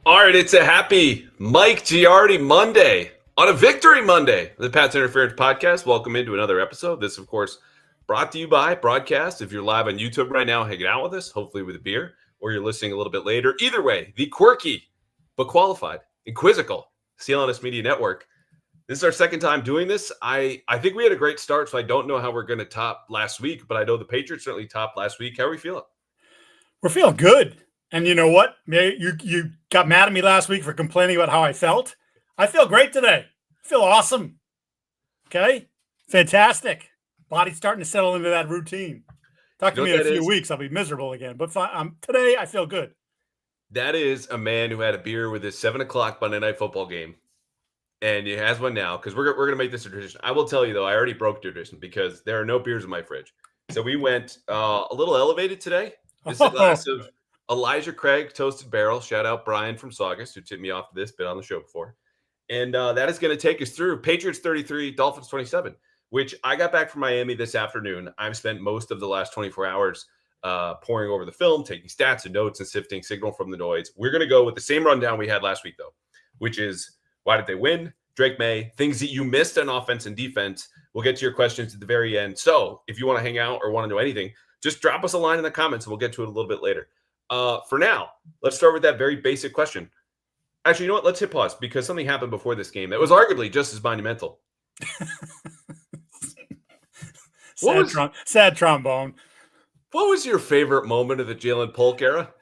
All right, it's a happy Mike Giardi Monday on a Victory Monday. The Pat's Interference Podcast. Welcome into another episode. This, of course, brought to you by Broadcast. If you're live on YouTube right now, hanging out with us, hopefully with a beer, or you're listening a little bit later. Either way, the quirky but qualified and quizzical CLNS Media Network. This is our second time doing this. I think we had a great start, so I don't know how we're going to top last week, but I know the Patriots certainly topped last week. How are we feeling? We're feeling good. And you know what? You got mad at me last week for complaining about how I felt. I feel great today. I feel awesome. Okay? Fantastic. Body's starting to settle into that routine. Talk to me in a few weeks. I'll be miserable again. But today, I feel good. That is a man who had a beer with his 7 o'clock Monday Night Football game. And he has one now because we're going to make this a tradition. I will tell you, though, I already broke tradition because there are no beers in my fridge. So we went a little elevated today. This is a glass of Elijah Craig Toasted Barrel. Shout out Brian from Saugus, who tipped me off this bit on the show before. And that is going to take us through Patriots 33, Dolphins 27, which I got back from Miami this afternoon. I've spent most of the last 24 hours poring over the film, taking stats and notes and sifting signal from the noise. We're going to go with the same rundown we had last week, though, which is why did they win? Drake Maye, things that you missed on offense and defense. We'll get to your questions at the very end. So if you want to hang out or want to know anything, just drop us a line in the comments and we'll get to it a little bit later. For now, let's start with that very basic question. Actually, you know what? Let's hit pause because something happened before this game that was arguably just as monumental. Sad trombone. What was your favorite moment of the Jalen Polk era?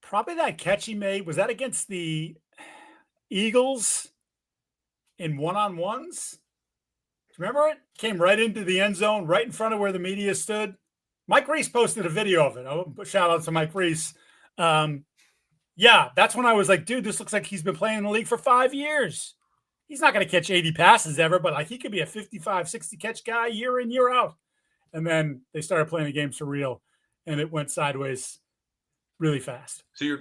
Probably that catch he made. Was that against the Eagles in one-on-ones? Remember it? Came right into the end zone, right in front of where the media stood. Mike Reese posted a video of it. Oh, shout out to Mike Reese. Yeah, that's when I was like, dude, this looks like he's been playing in the league for 5 years. He's not going to catch 80 passes ever, but like he could be a 55, 60 catch guy year in, year out. And then they started playing the game for real, and it went sideways really fast. So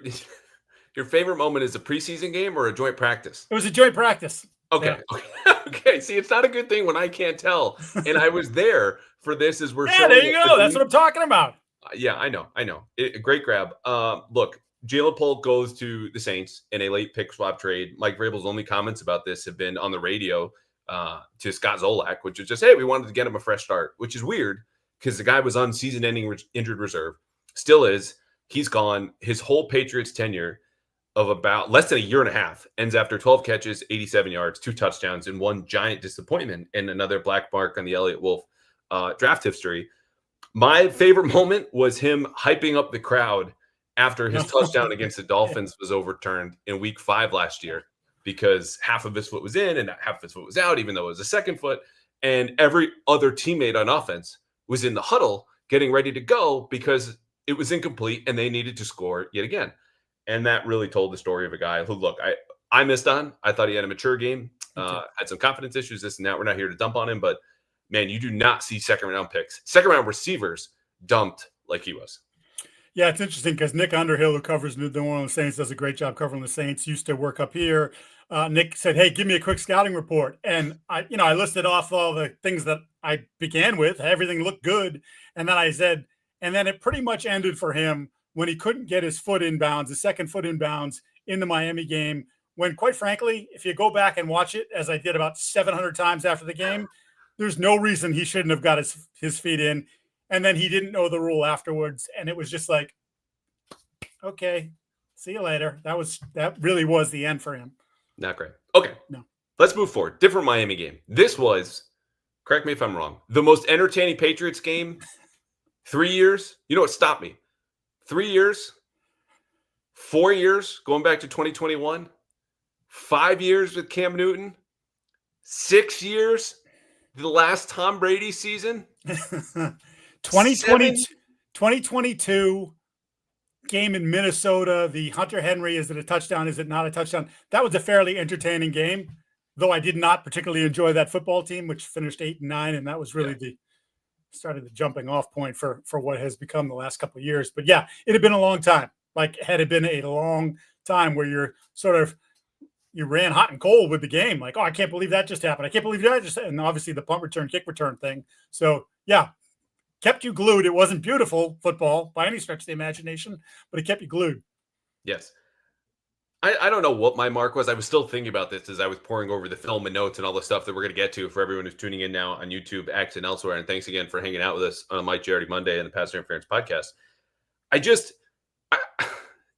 your favorite moment is a preseason game or a joint practice? It was a joint practice. Okay. Yeah. Okay. See, it's not a good thing when I can't tell. And I was there for this as we're showing. There you go. That's what I'm talking about. Yeah, I know. Great grab. Look, Jalen Polk goes to the Saints in a late pick swap trade. Mike Vrabel's only comments about this have been on the radio to Scott Zolak, which is just, hey, we wanted to get him a fresh start, which is weird because the guy was on season-ending injured reserve. Still is. He's gone. His whole Patriots tenure of about less than a year and a half ends after 12 catches, 87 yards, 2 touchdowns, and one giant disappointment and another black mark on the Elliott Wolf draft history. My favorite moment was him hyping up the crowd after his touchdown against the Dolphins was overturned in week 5 last year because half of his foot was in and half of his foot was out, even though it was a second foot. And every other teammate on offense was in the huddle getting ready to go because it was incomplete and they needed to score yet again. And that really told the story of a guy who, look, I missed on. I thought he had a mature game, had some confidence issues, this and that. We're not here to dump on him, but, man, you do not see second-round picks. Second-round receivers dumped like he was. Yeah, it's interesting because Nick Underhill, who covers the New Orleans Saints, does a great job covering the Saints, used to work up here. Nick said, hey, give me a quick scouting report. And, I listed off all the things that I began with. Everything looked good. And then I said, and then it pretty much ended for him when he couldn't get his foot inbounds, his second foot inbounds in the Miami game, when, quite frankly, if you go back and watch it, as I did about 700 times after the game, there's no reason he shouldn't have got his feet in. And then he didn't know the rule afterwards. And it was just like, okay, see you later. That really was the end for him. Not great. Okay. No. Let's move forward. Different Miami game. This was, correct me if I'm wrong, the most entertaining Patriots game 3 years. You know what stopped me? 3 years, 4 years, going back to 2021, 5 years with Cam Newton, 6 years, the last Tom Brady season. 2022 game in Minnesota, the Hunter Henry, is it a touchdown? Is it not a touchdown? That was a fairly entertaining game, though I did not particularly enjoy that football team, which finished 8-9, and that was really started the jumping off point for what has become the last couple of years. But yeah, it had been a long time. Like, had it been a long time where you're sort of, you ran hot and cold with the game. Like, oh, I can't believe that just happened. I can't believe that just, and obviously the punt return, kick return thing. So yeah, kept you glued. It wasn't beautiful football by any stretch of the imagination, but it kept you glued. Yes. I don't know what my mark was. I was still thinking about this as I was pouring over the film and notes and all the stuff that we're going to get to for everyone who's tuning in now on YouTube, X, and elsewhere. And thanks again for hanging out with us on Mike Giardi Monday and the Pass Interference podcast. I,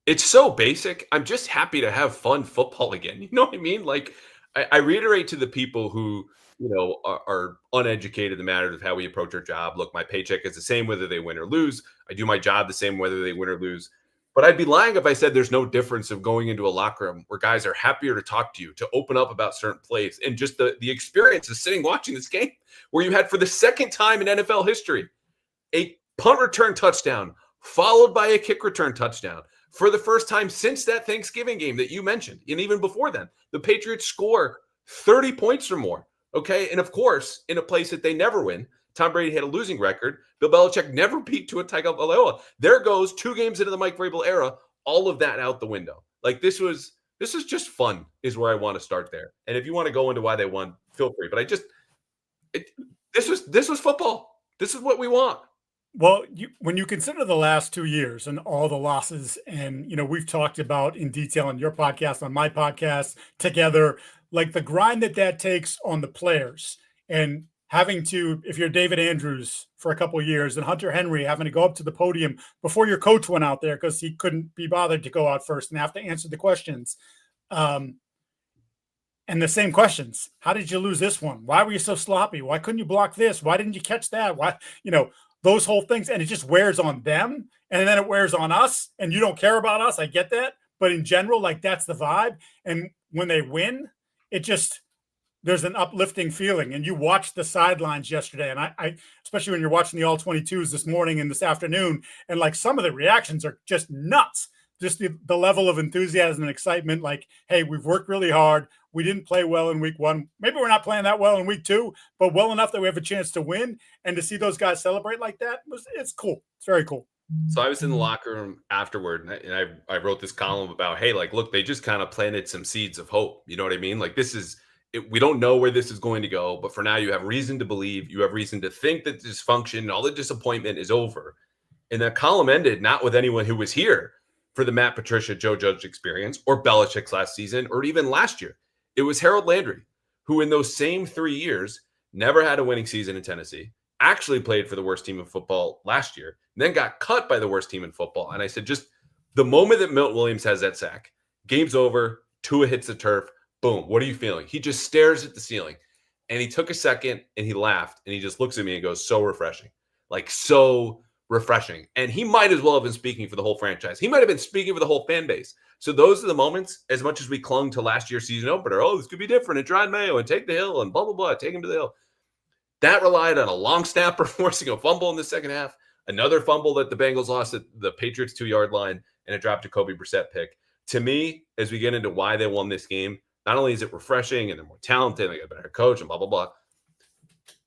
it's so basic. I'm just happy to have fun football again. You know what I mean? Like, I reiterate to the people who, are uneducated in the matter of how we approach our job. Look, my paycheck is the same whether they win or lose. I do my job the same whether they win or lose. But I'd be lying if I said there's no difference of going into a locker room where guys are happier to talk to you, to open up about certain plays, and just the experience of sitting watching this game where you had, for the second time in NFL history, a punt return touchdown followed by a kick return touchdown. For the first time since that Thanksgiving game that you mentioned, and even before then, the Patriots score 30 points or more. Okay. And of course, in a place that they never win, Tom Brady had a losing record. Bill Belichick never beat Tua Tagovailoa. There goes 2 games into the Mike Vrabel era, all of that out the window. Like, this is just fun, is where I want to start there. And if you want to go into why they won, feel free. But this was football. This is what we want. Well, when you consider the last 2 years and all the losses, and we've talked about in detail on your podcast, on my podcast together, like the grind that takes on the players, and having to, if you're David Andrews for a couple of years, and Hunter Henry having to go up to the podium before your coach went out there because he couldn't be bothered to go out first and have to answer the questions. And the same questions. How did you lose this one? Why were you so sloppy? Why couldn't you block this? Why didn't you catch that? Why, those whole things. And it just wears on them. And then it wears on us. And you don't care about us. I get that. But in general, like, that's the vibe. And when they win, there's an uplifting feeling. And you watched the sidelines yesterday. And I especially when you're watching the all 22s this morning and this afternoon, and like some of the reactions are just nuts. Just the level of enthusiasm and excitement. Like, hey, we've worked really hard. We didn't play well in week 1. Maybe we're not playing that well in week 2, but well enough that we have a chance to win. And to see those guys celebrate like that, it's cool. It's very cool. So I was in the locker room afterward, and I wrote this column about, hey, like, look, they just kind of planted some seeds of hope. You know what I mean? Like, we don't know where this is going to go, but for now you have reason to believe, you have reason to think that dysfunction and all the disappointment is over. And that column ended not with anyone who was here for the Matt Patricia, Joe Judge experience, or Belichick's last season, or even last year. It was Harold Landry, who in those same 3 years never had a winning season in Tennessee, actually played for the worst team in football last year, then got cut by the worst team in football. And I said, just the moment that Milton Williams has that sack, game's over, Tua hits the turf, boom, what are you feeling? He just stares at the ceiling. And he took a second and he laughed and he just looks at me and goes, so refreshing. Like, so refreshing. And he might as well have been speaking for the whole franchise. He might have been speaking for the whole fan base. So those are the moments, as much as we clung to last year's season opener, oh, this could be different, and Drake Maye and take the hill and blah, blah, blah, take him to the hill. That relied on a long snapper forcing a fumble in the second half, another fumble that the Bengals lost at the Patriots 2-yard line, and a drop to Jacoby Brissett pick. To me, as we get into why they won this game, not only is it refreshing and they're more talented, they got a better coach and blah, blah, blah.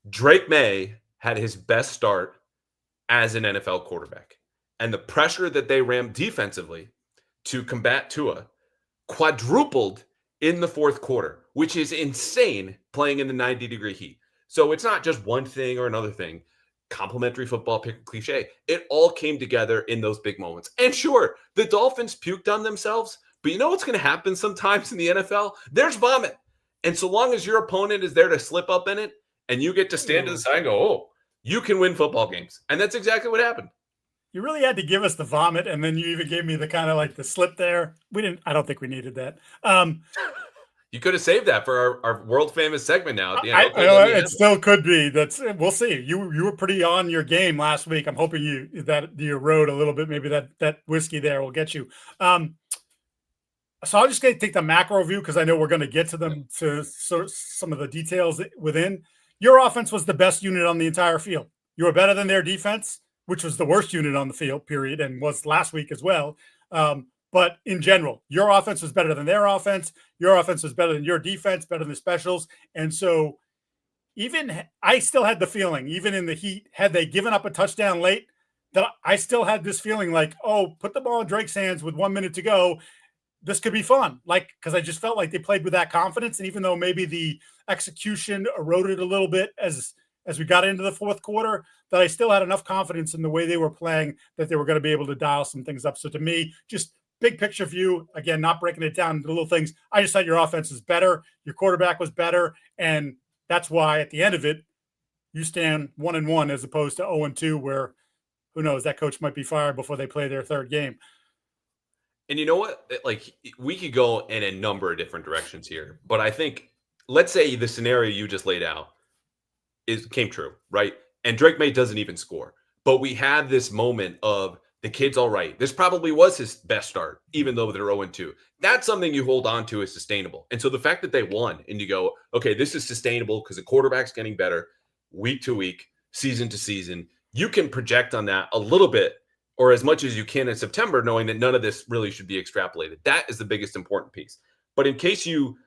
Drake Maye had his best start as an NFL quarterback. And the pressure that they ran defensively to combat Tua quadrupled in the fourth quarter, which is insane playing in the 90-degree heat. So it's not just one thing or another thing. Complimentary football cliche. It all came together in those big moments. And sure, the Dolphins puked on themselves, but you know what's going to happen sometimes in the NFL? There's vomit. And so long as your opponent is there to slip up in it and you get to stand to the side and go, oh, you can win football games. And that's exactly what happened. You really had to give us the vomit, and then you even gave me the kind of like the slip there. I don't think we needed that. You could have saved that for our world famous segment now at the end. It still could be. We'll see. You were pretty on your game last week. I'm hoping you rode a little bit. Maybe that whiskey there will get you. So I'll just take the macro view because I know we're going to get to them to some of the details within. Your offense was the best unit on the entire field. You were better than their defense, which was the worst unit on the field, period, and was last week as well. But in general, your offense was better than their offense. Your offense was better than your defense, better than the specials. And so I still had the feeling, even in the heat, had they given up a touchdown late, that I still had this feeling like, oh, put the ball in Drake's hands with 1 minute to go. This could be fun. Like, because I just felt like they played with that confidence. And even though maybe the execution eroded a little bit as we got into the fourth quarter, that I still had enough confidence in the way they were playing that they were going to be able to dial some things up. So to me, just big picture view, again, not breaking it down into little things, I just thought your offense was better. Your quarterback was better. And that's why at the end of it, you stand 1-1 as opposed to 0-2, where who knows, that coach might be fired before they play their third game. And you know what? Like, we could go in a number of different directions here, but I think, let's say the scenario you just laid out came true, right? And Drake Maye doesn't even score, but we have this moment of the kid's all right. This probably was his best start, even though they're 0-2. That's something you hold on to as sustainable. And so the fact that they won and you go, okay, this is sustainable because the quarterback's getting better week to week, season to season. You can project on that a little bit or as much as you can in September, knowing that none of this really should be extrapolated. That is the biggest important piece. But in case you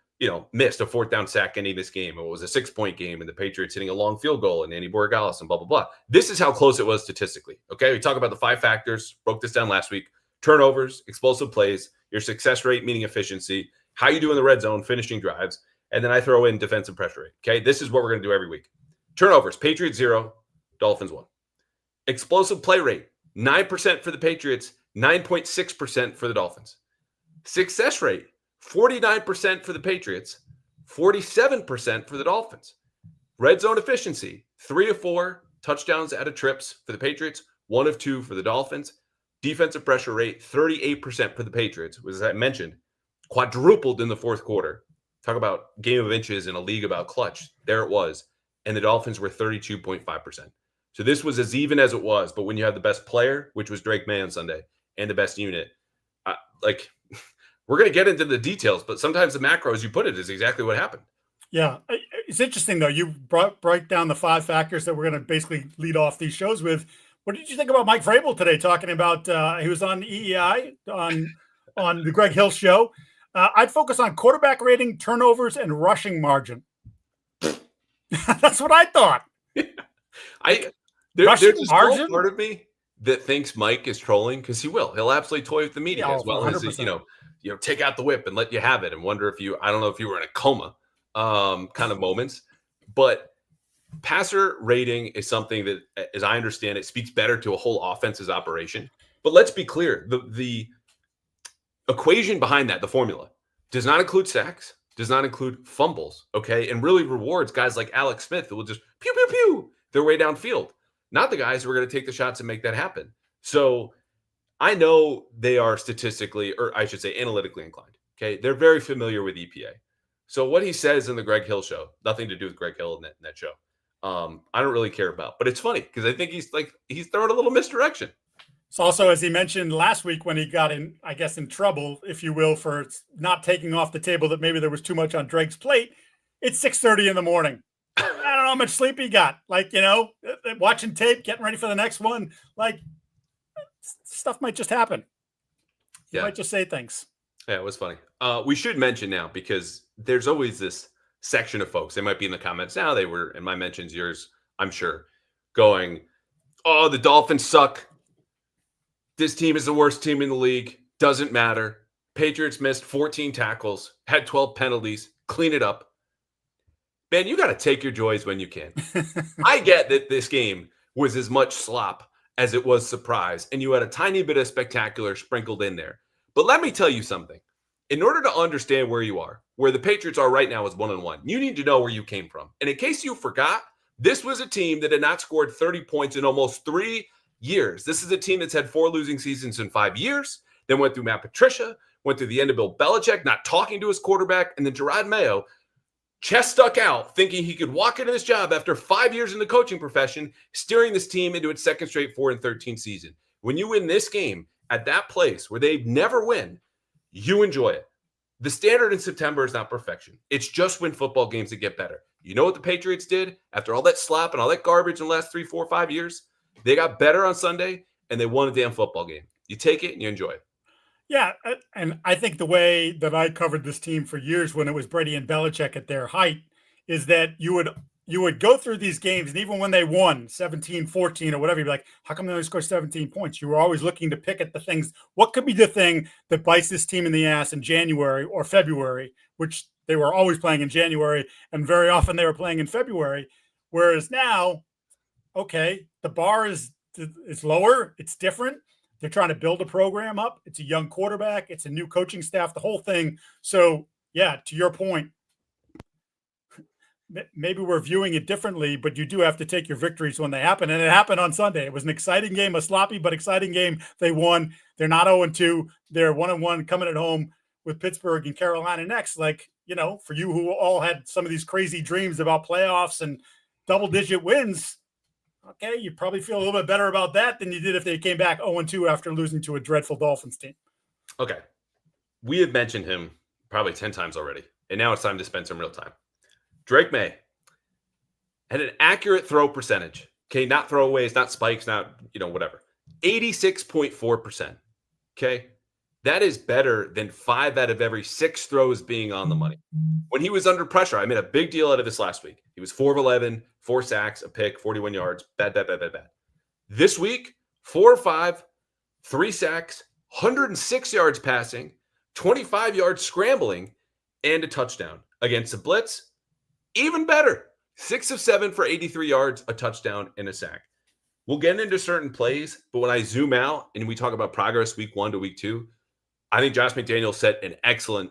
missed a 4th down sack ending this game, or it was a 6-point game and the Patriots hitting a long field goal and Andy Borregales and blah, blah, blah. This is how close it was statistically. Okay. We talk about the 5 factors, broke this down last week: turnovers, explosive plays, your success rate, meaning efficiency, how you do in the red zone, finishing drives. And then I throw in defensive pressure rate. Okay. This is what we're going to do every week. Turnovers, Patriots 0, Dolphins 1. Explosive play rate, 9% for the Patriots, 9.6% for the Dolphins. Success rate, 49% for the Patriots, 47% for the Dolphins. Red zone efficiency, 3 of 4 touchdowns out of trips for the Patriots, 1 of 2 for the Dolphins. Defensive pressure rate, 38% for the Patriots, which, as I mentioned, quadrupled in the fourth quarter. Talk about game of inches in a league about clutch. There it was. And the Dolphins were 32.5%. So this was as even as it was. But when you have the best player, which was Drake Maye on Sunday, and the best unit, we're going to get into the details, but sometimes the macro, as you put it, is exactly what happened. Yeah. It's interesting, though. You break down the 5 factors that we're going to basically lead off these shows with. What did you think about Mike Vrabel today talking about he was on EEI on the Greg Hill show? I'd focus on quarterback rating, turnovers, and rushing margin. That's what I thought. There's a small part of me that thinks Mike is trolling, because he will. He'll absolutely toy with the media, as well 100%. As take out the whip and let you have it and wonder if I don't know if you were in a coma kind of moments. But passer rating is something that, as I understand it, speaks better to a whole offense's operation. But let's be clear, the equation behind that, the formula, does not include sacks, does not include fumbles, okay? And really rewards guys like Alex Smith who will just pew, pew, pew their way downfield, not the guys who are going to take the shots and make that happen. So I know they are statistically, or I should say analytically inclined, okay? They're very familiar with EPA. So what he says in the Greg Hill show, nothing to do with Greg Hill in that show, I don't really care about. But it's funny because I think he's throwing a little misdirection. It's also, as he mentioned last week when he got in, I guess, in trouble, if you will, for not taking off the table that maybe there was too much on Drake's plate. It's 6:30 in the morning. I don't know how much sleep he got. Watching tape, getting ready for the next one. Stuff might just happen. Yeah. You might just say things. Yeah, it was funny. We should mention now, because there's always this section of folks, they might be in the comments now, they were in my mentions, yours, I'm sure, going, oh, the Dolphins suck. This team is the worst team in the league. Doesn't matter. Patriots missed 14 tackles, had 12 penalties. Clean it up. Man, you got to take your joys when you can. I get that this game was as much slop as it was surprise, and you had a tiny bit of spectacular sprinkled in there. But let me tell you something. In order to understand where you are, where the Patriots are right now is 1-1, you need to know where you came from. And in case you forgot, this was a team that had not scored 30 points in almost 3 years. This is a team that's had 4 losing seasons in 5 years, then went through Matt Patricia, went through the end of Bill Belichick, not talking to his quarterback, and then Giardi Mayo, chest stuck out, thinking he could walk into this job after 5 years in the coaching profession, steering this team into its second straight 4-13 season. When you win this game at that place where they never win, you enjoy it. The standard in September is not perfection. It's just win football games that get better. You know what the Patriots did after all that slop and all that garbage in the last 3, 4, 5 years? They got better on Sunday, and they won a damn football game. You take it and you enjoy it. Yeah, and I think the way that I covered this team for years when it was Brady and Belichick at their height is that you would go through these games, and even when they won 17-14 or whatever, you'd be like, how come they only scored 17 points? You were always looking to pick at the things. What could be the thing that bites this team in the ass in January or February, which they were always playing in January, and very often they were playing in February. Whereas now, okay, the bar is lower. It's different. They're trying to build a program up. It's a young quarterback. It's a new coaching staff, the whole thing. So, yeah, to your point, maybe we're viewing it differently, but you do have to take your victories when they happen. And it happened on Sunday. It was an exciting game, a sloppy but exciting game. They won. They're not 0-2. They're 1-1 coming at home with Pittsburgh and Carolina next. Like, for you who all had some of these crazy dreams about playoffs and double-digit wins, okay, you probably feel a little bit better about that than you did if they came back 0-2 after losing to a dreadful Dolphins team. Okay. We have mentioned him probably 10 times already, and now it's time to spend some real time. Drake Maye had an accurate throw percentage. Okay, not throwaways, not spikes, not, whatever. 86.4%. Okay, that is better than 5 out of every 6 throws being on the money. When he was under pressure, I made a big deal out of this last week. He was 4 of 11, 4 sacks, a pick, 41 yards. Bad. This week, 4 of 5, 3 sacks, 106 yards passing, 25 yards scrambling, and a touchdown against the blitz. Even better, 6 of 7 for 83 yards, a touchdown, and a sack. We'll get into certain plays, but when I zoom out and we talk about progress week 1 to week 2, I think Josh McDaniels set an excellent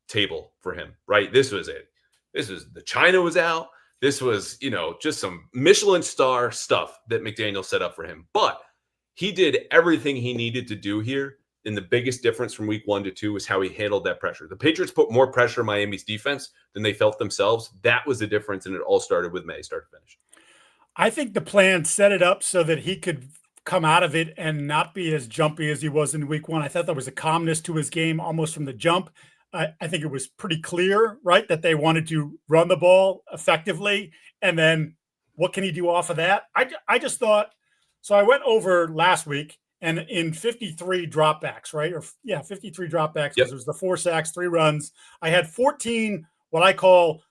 table for him, right? This was it. This was the China was out. This was, just some Michelin star stuff that McDaniels set up for him. But he did everything he needed to do here. And the biggest difference from week 1 to 2 was how he handled that pressure. The Patriots put more pressure on Miami's defense than they felt themselves. That was the difference, and it all started with Maye, start to finish. I think the plan set it up so that he could come out of it and not be as jumpy as he was in week 1. I thought there was a calmness to his game almost from the jump. I think it was pretty clear, right, that they wanted to run the ball effectively. And then what can he do off of that? I just thought – so I went over last week, and in 53 dropbacks, right? 53 dropbacks, because it was the 4 sacks, 3 runs. I had 14 what I call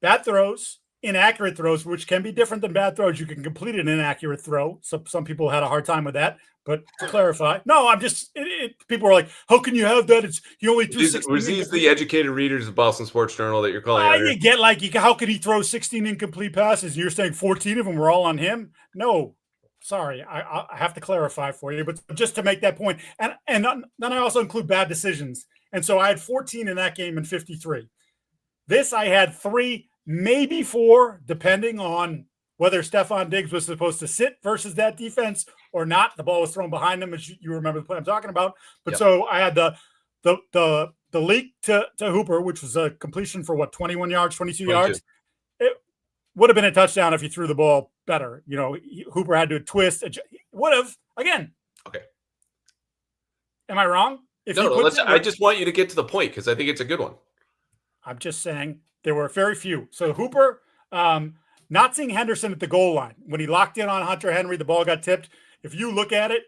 bad throws, inaccurate throws, which can be different than bad throws. You can complete an inaccurate throw. So some people had a hard time with that. But to clarify, no, I'm just people are like, how can you have that? It's you only threw 16. Was these the educated readers of Boston Sports Journal that you're calling out? You get how could he throw 16 incomplete passes? And you're saying 14 of them were all on him? No. Sorry, I have to clarify for you, but just to make that point. And then I also include bad decisions. And so I had 14 in that game and 53. This I had 3, maybe 4, depending on whether Stefon Diggs was supposed to sit versus that defense or not. The ball was thrown behind him, as you remember the play I'm talking about. But so I had the leak to Hooper, which was a completion for 21 yards, 22 yards. It would have been a touchdown if you threw the ball better. Hooper had to twist. Would have, again. Okay. Am I wrong? I just want you to get to the point because I think it's a good one. I'm just saying there were very few. So Hooper, not seeing Henderson at the goal line. When he locked in on Hunter Henry, the ball got tipped. If you look at it,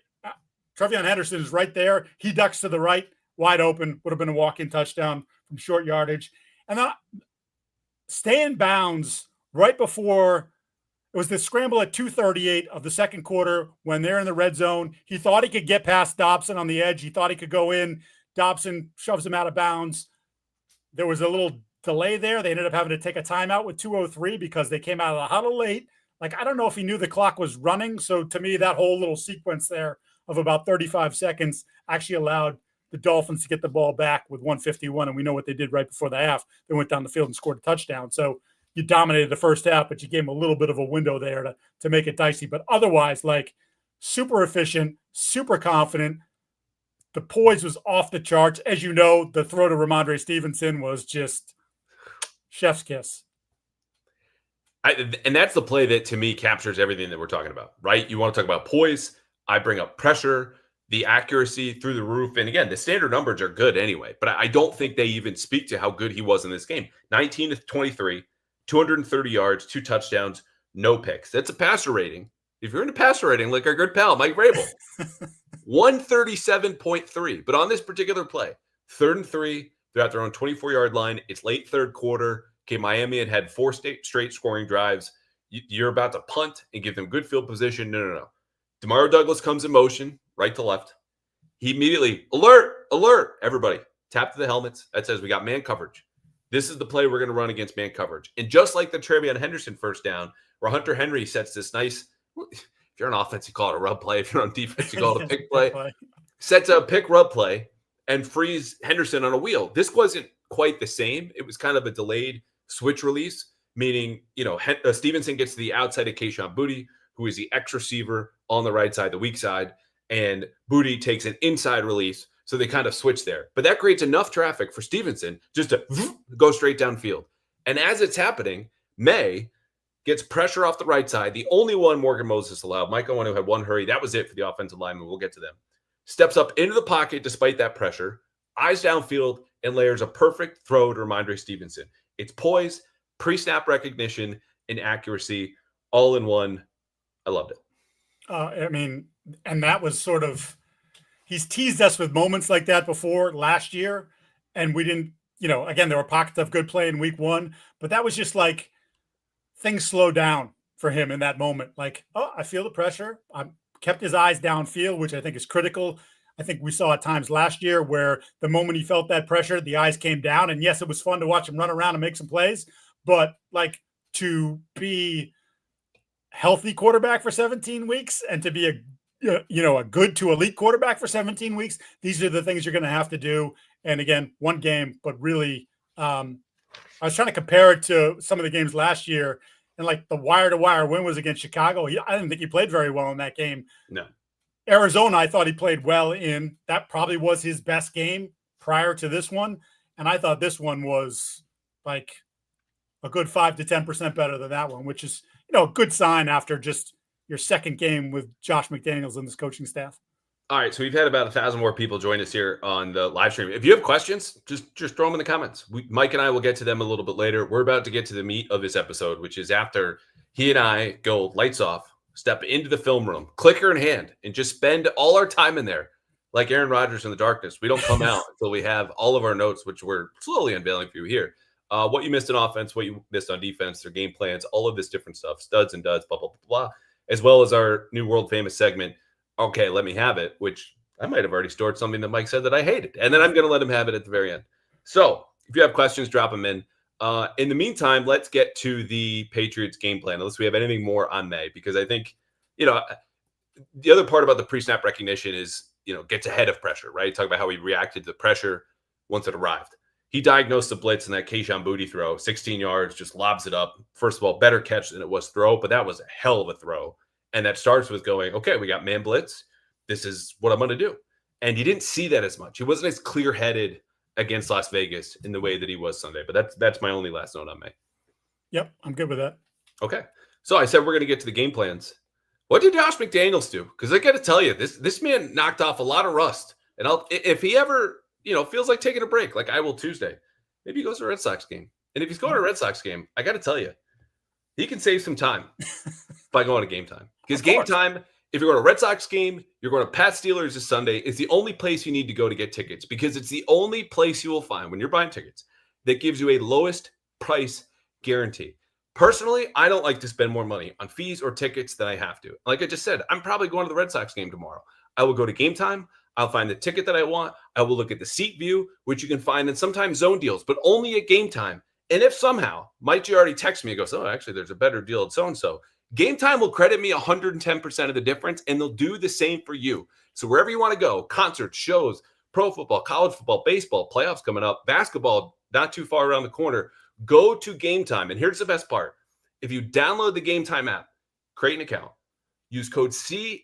Trevion Henderson is right there. He ducks to the right, wide open. Would have been a walk-in touchdown from short yardage. And then stay in bounds right before it was the scramble at 2:38 of the second quarter when they're in the red zone. He thought he could get past Dobson on the edge. He thought he could go in. Dobson shoves him out of bounds. There was a little delay there. They ended up having to take a timeout with 2:03 because they came out of the huddle late. I don't know if he knew the clock was running. So to me, that whole little sequence there of about 35 seconds actually allowed the Dolphins to get the ball back with 1:51. And we know what they did right before the half. They went down the field and scored a touchdown. So you dominated the first half, but you gave them a little bit of a window there to make it dicey. But otherwise, super efficient, super confident. The poise was off the charts. As you know, the throw to Ramondre Stevenson was just chef's kiss. And that's the play that, to me, captures everything that we're talking about, right? You want to talk about poise. I bring up pressure, the accuracy through the roof. And again, the standard numbers are good anyway, but I don't think they even speak to how good he was in this game. 19 to 23, 230 yards, 2 touchdowns, no picks. That's a passer rating. If you're into passer rating, like our good pal, Mike Vrabel, 137.3. But on this particular play, 3rd and 3, they're at their own 24-yard line. It's late third quarter. Okay, Miami had 4 straight scoring drives. You're about to punt and give them good field position. No. DeMario Douglas comes in motion, right to left. He immediately, alert, everybody, tap to the helmets. That says we got man coverage. This is the play we're going to run against man coverage. And just like the Trevion Henderson first down, where Hunter Henry sets this nice, if you're on offense, you call it a rub play. If you're on defense, you call it a Yes, pick play. play. Sets a pick rub play and frees Henderson on a wheel. This wasn't quite the same. It was kind of a delayed switch release, meaning, Stevenson gets to the outside of Kayshon Boutte, who is the X receiver on the right side, the weak side, and Boutte takes an inside release. So they kind of switch there. But that creates enough traffic for Stevenson just to go straight downfield. And as it's happening, Maye gets pressure off the right side. The only one Morgan Moses allowed. Mike Owen, who had one hurry. That was it for the offensive lineman. We'll get to them. Steps up into the pocket despite that pressure, eyes downfield, and layers a perfect throw to Ramondre Stevenson. It's poise, pre-snap recognition, and accuracy all in one. I loved it. And that was sort of, he's teased us with moments like that before last year, and we didn't, again, there were pockets of good play in week one, but that was just like things slowed down for him in that moment. Like, oh, I feel the pressure. I kept his eyes downfield, which I think is critical. I think we saw at times last year where the moment he felt that pressure, the eyes came down. And yes, it was fun to watch him run around and make some plays, but like to be healthy quarterback for 17 weeks and to be a good to elite quarterback for 17 weeks, these are the things you're going to have to do. And again, one game, but really, I was trying to compare it to some of the games last year, and like the wire-to-wire win was against Chicago. I didn't think he played very well in that game. No. Arizona, I thought he played well in. That probably was his best game prior to this one. And I thought this one was like a good 5 to 10% better than that one, which is, a good sign after just your second game with Josh McDaniels and this coaching staff. All right, so we've had about 1,000 more people join us here on the live stream. If you have questions, just throw them in the comments. Mike and I will get to them a little bit later. We're about to get to the meat of this episode, which is after he and I go lights off, step into the film room, clicker in hand, and just spend all our time in there like Aaron Rodgers in the darkness. We don't come out until we have all of our notes, which we're slowly unveiling for you here. What you missed on offense, what you missed on defense, their game plans, all of this different stuff, studs and duds, blah, blah, blah, blah, as well as our new world famous segment, Okay, Let Me Have It, which I might have already stored something that Mike said that I hated, and then I'm going to let him have it at the very end. So if you have questions, drop them in. In the meantime, let's get to the Patriots game plan, unless we have anything more on Maye, because I think, the other part about the pre-snap recognition is, gets ahead of pressure, right? Talk about how he reacted to the pressure once it arrived. He diagnosed the blitz in that Kayshon Boutte throw, 16 yards, just lobs it up. First of all, better catch than it was throw, but that was a hell of a throw. And that starts with going, okay, we got man blitz. This is what I'm going to do. And you didn't see that as much. He wasn't as clear-headed against Las Vegas in the way that he was Sunday. But that's my only last note on Maye. Yep, I'm good with that. Okay. So I said we're going to get to the game plans. What did Josh McDaniels do? Because I got to tell you, this man knocked off a lot of rust. And if he ever feels like taking a break, like I will Tuesday, maybe he goes to a Red Sox game. And if he's going to a Red Sox game, I got to tell you, he can save some time by going to Gametime. Because Gametime, if you're going to a Red Sox game, you're going to Pat Steelers this Sunday, it's the only place you need to go to get tickets, because it's the only place you will find when you're buying tickets that gives you a lowest price guarantee. Personally, I don't like to spend more money on fees or tickets than I have to. Like I just said, I'm probably going to the Red Sox game tomorrow. I will go to Gametime. I'll find the ticket that I want. I will look at the seat view, which you can find in sometimes zone deals, but only at Gametime. And if somehow Mike Giardi texts me and goes, oh, actually, there's a better deal at so-and-so, Gametime will credit me 110% of the difference, and they'll do the same for you. So wherever you want to go, concerts, shows, pro football, college football, baseball, playoffs coming up, basketball not too far around the corner, go to Gametime. And here's the best part. If you download the Gametime app, create an account, use code CLNS,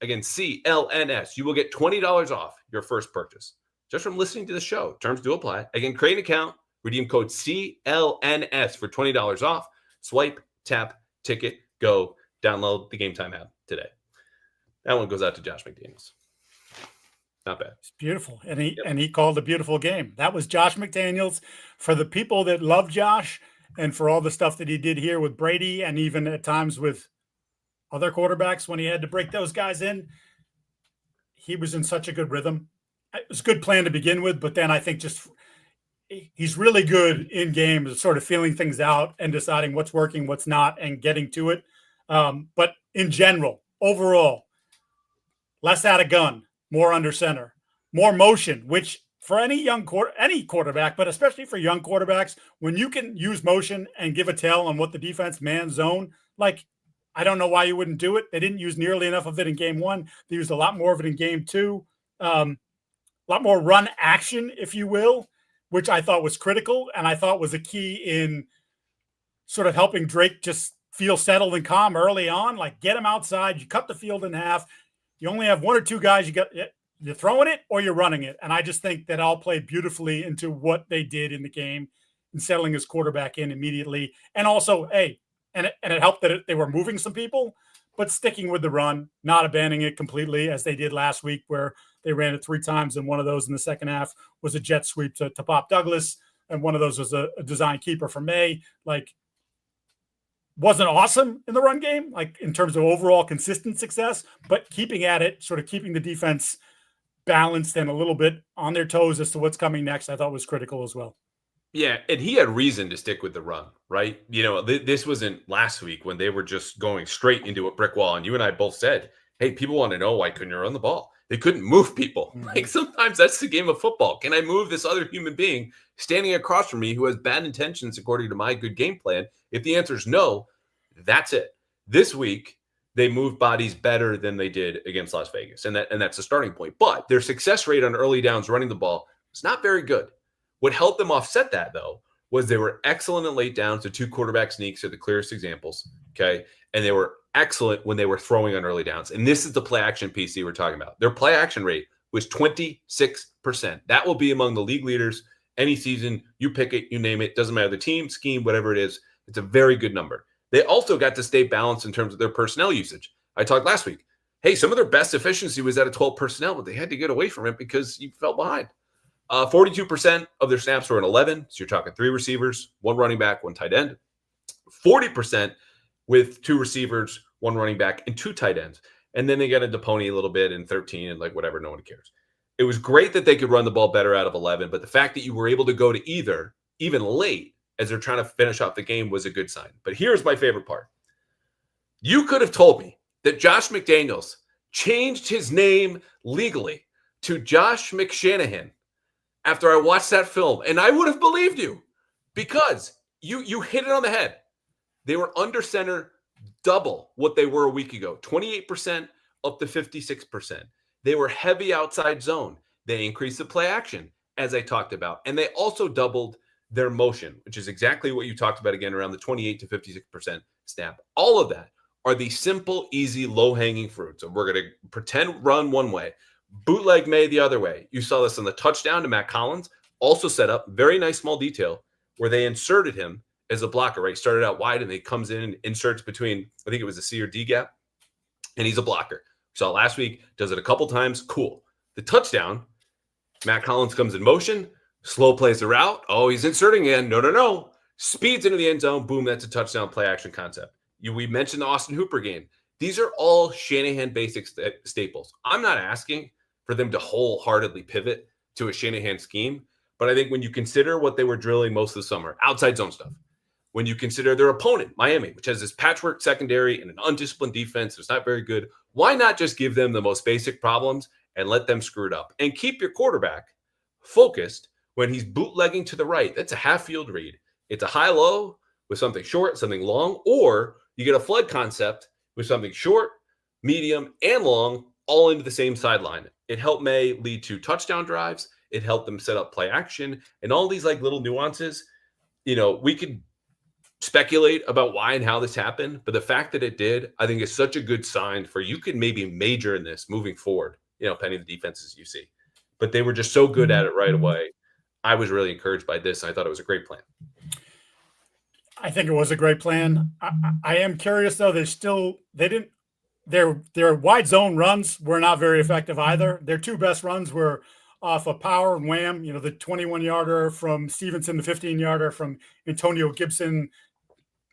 again, CLNS, you will get $20 off your first purchase just from listening to the show. Terms do apply. Again, create an account, redeem code CLNS for $20 off. Swipe, tap, ticket, go. Download the Gametime app today. That one goes out to Josh McDaniels. Not bad. It's beautiful. And he called a beautiful game. That was Josh McDaniels. For the people that love Josh and for all the stuff that he did here with Brady and even at times with other quarterbacks when he had to break those guys in, he was in such a good rhythm. It was a good plan to begin with, but then I think just he's really good in games, sort of feeling things out and deciding what's working, what's not, and getting to it. But in general, overall, less out of gun, more under center, more motion, which for any quarterback, but especially for young quarterbacks, when you can use motion and give a tell on what the defense man zone, like I don't know why you wouldn't do it. They didn't use nearly enough of it in game one. They used a lot more of it in game two. A lot more run action, if you will, which I thought was critical and I thought was a key in sort of helping Drake just feel settled and calm early on. Like, get him outside. You cut the field in half. You only have one or two guys. You're throwing it or you're running it. And I just think that all played beautifully into what they did in the game and settling his quarterback in immediately. And also, hey, and it helped that they were moving some people, but sticking with the run, not abandoning it completely as they did last week, where they ran it 3 times, and one of those in the second half was a jet sweep to Pop Douglas, and one of those was a design keeper for Maye. Like, wasn't awesome in the run game, like in terms of overall consistent success, but keeping at it, sort of keeping the defense balanced and a little bit on their toes as to what's coming next, I thought was critical as well. Yeah, and he had reason to stick with the run, right? This wasn't last week when they were just going straight into a brick wall. And you and I both said, hey, people want to know, why couldn't you run the ball? They couldn't move people. Mm-hmm. Like, sometimes that's the game of football. Can I move this other human being standing across from me who has bad intentions according to my good game plan? If the answer is no, that's it. This week, they moved bodies better than they did against Las Vegas. And that's the starting point. But their success rate on early downs running the ball was not very good. What helped them offset that, though, was they were excellent in late downs. The 2 quarterback sneaks are the clearest examples, okay? And they were excellent when they were throwing on early downs. And this is the play action piece that you were talking about. Their play action rate was 26%. That will be among the league leaders any season. You pick it, you name it. Doesn't matter the team, scheme, whatever it is. It's a very good number. They also got to stay balanced in terms of their personnel usage. I talked last week. Hey, some of their best efficiency was out of 12 personnel, but they had to get away from it because you fell behind. 42% of their snaps were in 11. So you're talking 3 receivers, 1 running back, 1 tight end. 40% with 2 receivers, 1 running back, and 2 tight ends. And then they got into pony a little bit in 13 and like whatever, no one cares. It was great that they could run the ball better out of 11, but the fact that you were able to go to either, even late, as they're trying to finish off the game was a good sign. But here's my favorite part. You could have told me that Josh McDaniels changed his name legally to Josh McShanahan after I watched that film, and I would have believed you, because you hit it on the head. They were under center double what they were a week ago, 28% up to 56%. They were heavy outside zone. They increased the play action, as I talked about, and they also doubled their motion, which is exactly what you talked about again, around the 28 to 56% snap. All of that are the simple, easy, low-hanging fruits. So we're going to pretend run one way, bootleg Maye the other way. You saw this on the touchdown to Matt Collins. Also set up, very nice small detail, where they inserted him as a blocker, right? Started out wide, and he comes in and inserts between, I think it was a C or D gap, and he's a blocker. We saw last week, does it a couple times. Cool. The touchdown, Matt Collins comes in motion, slow plays the route. Oh, he's inserting in. No. Speeds into the end zone. Boom, that's a touchdown play action concept. We mentioned the Austin Hooper game. These are all Shanahan basic staples. I'm not asking for them to wholeheartedly pivot to a Shanahan scheme, but I think when you consider what they were drilling most of the summer, outside zone stuff, when you consider their opponent, Miami, which has this patchwork secondary and an undisciplined defense that's not very good, why not just give them the most basic problems and let them screw it up? And keep your quarterback focused when he's bootlegging to the right. That's a half-field read. It's a high-low with something short, something long, or you get a flood concept with something short, medium, and long, all into the same sideline. It helped Maye lead to touchdown drives. It helped them set up play action and all these like little nuances. We could speculate about why and how this happened, but the fact that it did, I think, is such a good sign for you could maybe major in this moving forward, pending the defenses you see. But they were just so good at it right away. I was really encouraged by this. I thought it was a great plan. I think it was a great plan. I am curious though. Their wide zone runs were not very effective either. Their 2 best runs were off a power and wham, the 21-yarder from Stevenson, the 15-yarder from Antonio Gibson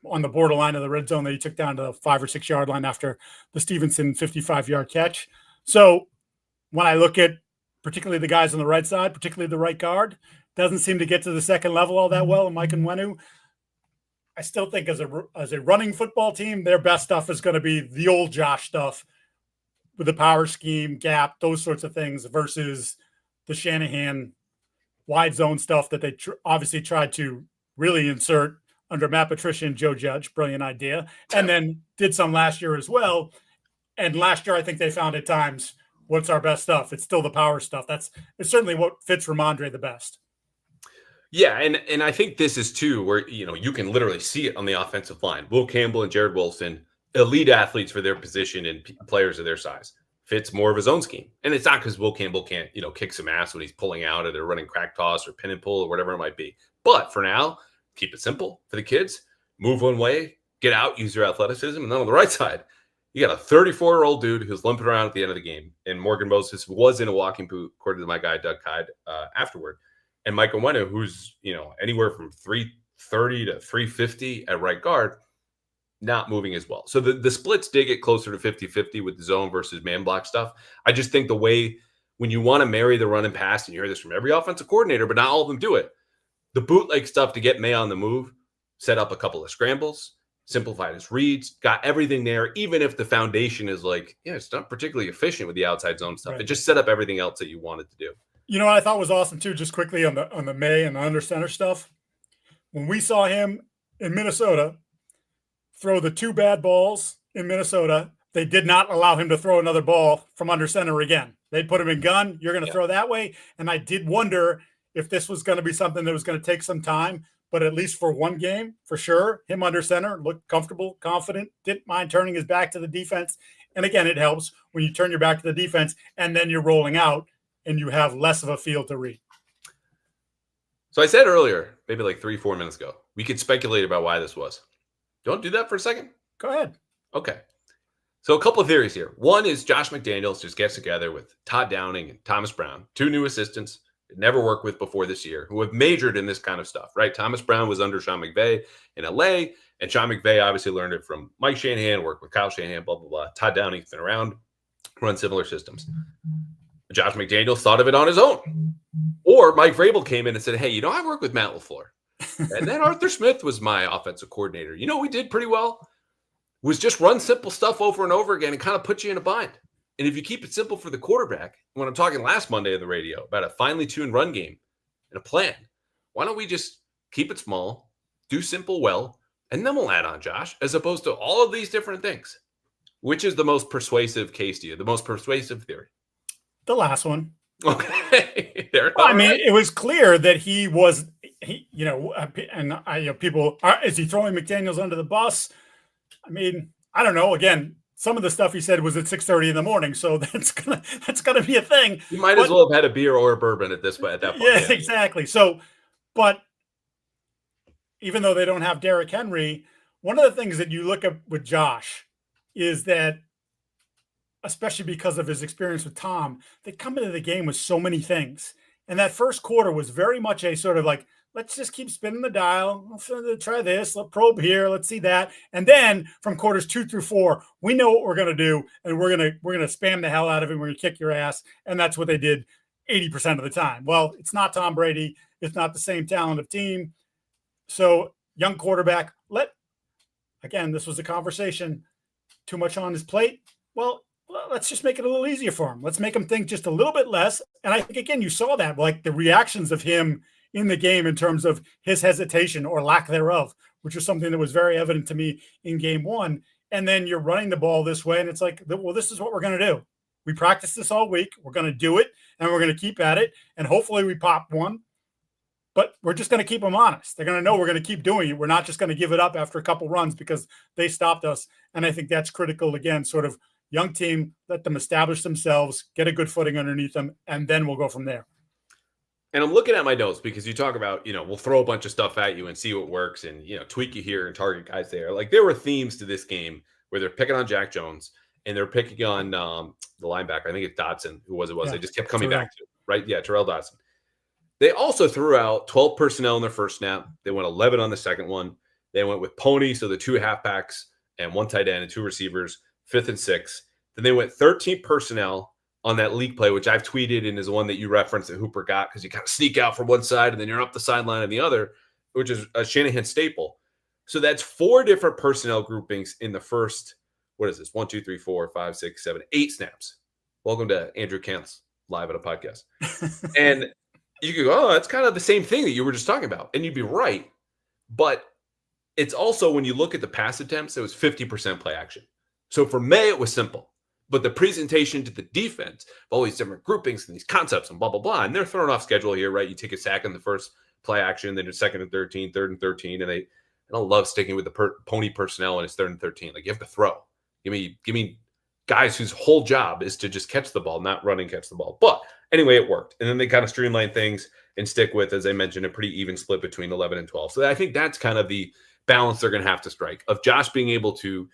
on the borderline of the red zone that he took down to the 5 or 6 yard line after the Stevenson 55-yard catch. So when I look at particularly the guys on the right side, particularly the right guard, doesn't seem to get to the second level all that well in Mike Onwenu. I still think as a running football team, their best stuff is going to be the old Josh stuff with the power scheme, gap, those sorts of things versus the Shanahan wide zone stuff that they obviously tried to really insert under Matt Patricia and Joe Judge. Brilliant idea. And then did some last year as well. And last year, I think they found at times, what's our best stuff? It's still the power stuff. It's certainly what fits Ramondre the best. Yeah, and I think this is too where you can literally see it on the offensive line. Will Campbell and Jared Wilson, elite athletes for their position and players of their size. Fits more of his own scheme. And it's not because Will Campbell can't, kick some ass when he's pulling out or they're running crack toss or pin and pull or whatever it might be. But for now, keep it simple for the kids. Move one way, get out, use your athleticism. And then on the right side, you got a 34-year-old dude who's limping around at the end of the game. And Morgan Moses was in a walking boot, according to my guy, Doug Hyde, afterward. And Mike Onwenu, who's, anywhere from 330 to 350 at right guard, not moving as well. So the splits did get closer to 50-50 with the zone versus man block stuff. I just think the way when you want to marry the run and pass, and you hear this from every offensive coordinator, but not all of them do it, the bootleg stuff to get Maye on the move, set up a couple of scrambles, simplified his reads, got everything there, even if the foundation is it's not particularly efficient with the outside zone stuff. Right. It just set up everything else that you wanted to do. You know what I thought was awesome too, just quickly on the Maye and the under center stuff? When we saw him in Minnesota throw the 2 bad balls in Minnesota, they did not allow him to throw another ball from under center again. They put him in gun. You're going to throw that way. And I did wonder if this was going to be something that was going to take some time, but at least for one game, for sure, him under center looked comfortable, confident, didn't mind turning his back to the defense. And again, it helps when you turn your back to the defense and then you're rolling out and you have less of a field to read. So I said earlier, maybe 3-4 minutes ago, we could speculate about why this was. You want to do that for a second? Go ahead. Okay. So a couple of theories here. One is Josh McDaniels just gets together with Todd Downing and Thomas Brown, 2 new assistants that never worked with before this year, who have majored in this kind of stuff, right? Thomas Brown was under Sean McVay in LA, and Sean McVay obviously learned it from Mike Shanahan, worked with Kyle Shanahan, blah, blah, blah. Todd Downing's been around, run similar systems. Josh McDaniels thought of it on his own. Or Mike Vrabel came in and said, hey, I work with Matt LaFleur. And then Arthur Smith was my offensive coordinator. We did pretty well was just run simple stuff over and over again and kind of put you in a bind. And if you keep it simple for the quarterback, when I'm talking last Monday on the radio about a finely tuned run game and a plan, why don't we just keep it small, do simple well, and then we'll add on Josh, as opposed to all of these different things? Which is the most persuasive case to you, the most persuasive theory? The last one. Okay. It was clear that he was, people, is he throwing McDaniels under the bus? I don't know. Again, some of the stuff he said was at 6:30 in the morning, so that's gonna be a thing. You might as well have had a beer or a bourbon at that point. Yeah, exactly. So, but even though they don't have Derrick Henry, one of the things that you look at with Josh is that, especially because of his experience with Tom, they come into the game with so many things. And that first quarter was very much a sort of let's just keep spinning the dial. Let's try this. Let's probe here. Let's see that. And then from quarters 2 through 4, we know what we're going to do, and we're going to spam the hell out of it. We're going to kick your ass. And that's what they did 80% of the time. Well, it's not Tom Brady. It's not the same talent of team. So young quarterback, again, this was a conversation, too much on his plate. Well, let's just make it a little easier for him. Let's make him think just a little bit less. And I think, again, you saw that, the reactions of him in the game in terms of his hesitation or lack thereof, which was something that was very evident to me in game 1. And then you're running the ball this way, and it's this is what we're going to do. We practiced this all week. We're going to do it, and we're going to keep at it. And hopefully we pop one, but we're just going to keep them honest. They're going to know we're going to keep doing it. We're not just going to give it up after a couple runs because they stopped us. And I think that's critical. Again, sort of young team, let them establish themselves, get a good footing underneath them, and then we'll go from there. And I'm looking at my notes because you talk about, we'll throw a bunch of stuff at you and see what works and, tweak you here and target guys there. There were themes to this game where they're picking on Jack Jones and they're picking on the linebacker. I think it's Dotson, who was. Yeah, they just kept coming back to it, right? Yeah, Terrell Dotson. They also threw out 12 personnel in their first snap. They went 11 on the second one. They went with Pony, so the 2 halfbacks and 1 tight end and 2 receivers, 5th and 6th. Then they went 13 personnel on that leak play, which I've tweeted and is the one that you referenced that Hooper got because you kind of sneak out from one side and then you're up the sideline on the other, which is a Shanahan staple. So that's 4 different personnel groupings in the first, 1, 2, 3, 4, 5, 6, 7, 8 snaps. Welcome to Andrew Kant's live at a podcast. And you could go, oh, that's kind of the same thing that you were just talking about. And you'd be right. But it's also when you look at the pass attempts, it was 50% play action. So for Maye, it was simple. But the presentation to the defense, all these different groupings and these concepts and blah, blah, blah. And they're thrown off schedule here, right? You take a sack in the first play action, then it's 2nd and 13, 3rd and 13. And they don't love sticking with the pony personnel when it's 3rd and 13. Like, you have to throw. Give me guys whose whole job is to just catch the ball, not run and catch the ball. But anyway, it worked. And then they kind of streamline things and stick with, as I mentioned, a pretty even split between 11 and 12. So I think that's kind of the balance they're going to have to strike, of Josh being able to,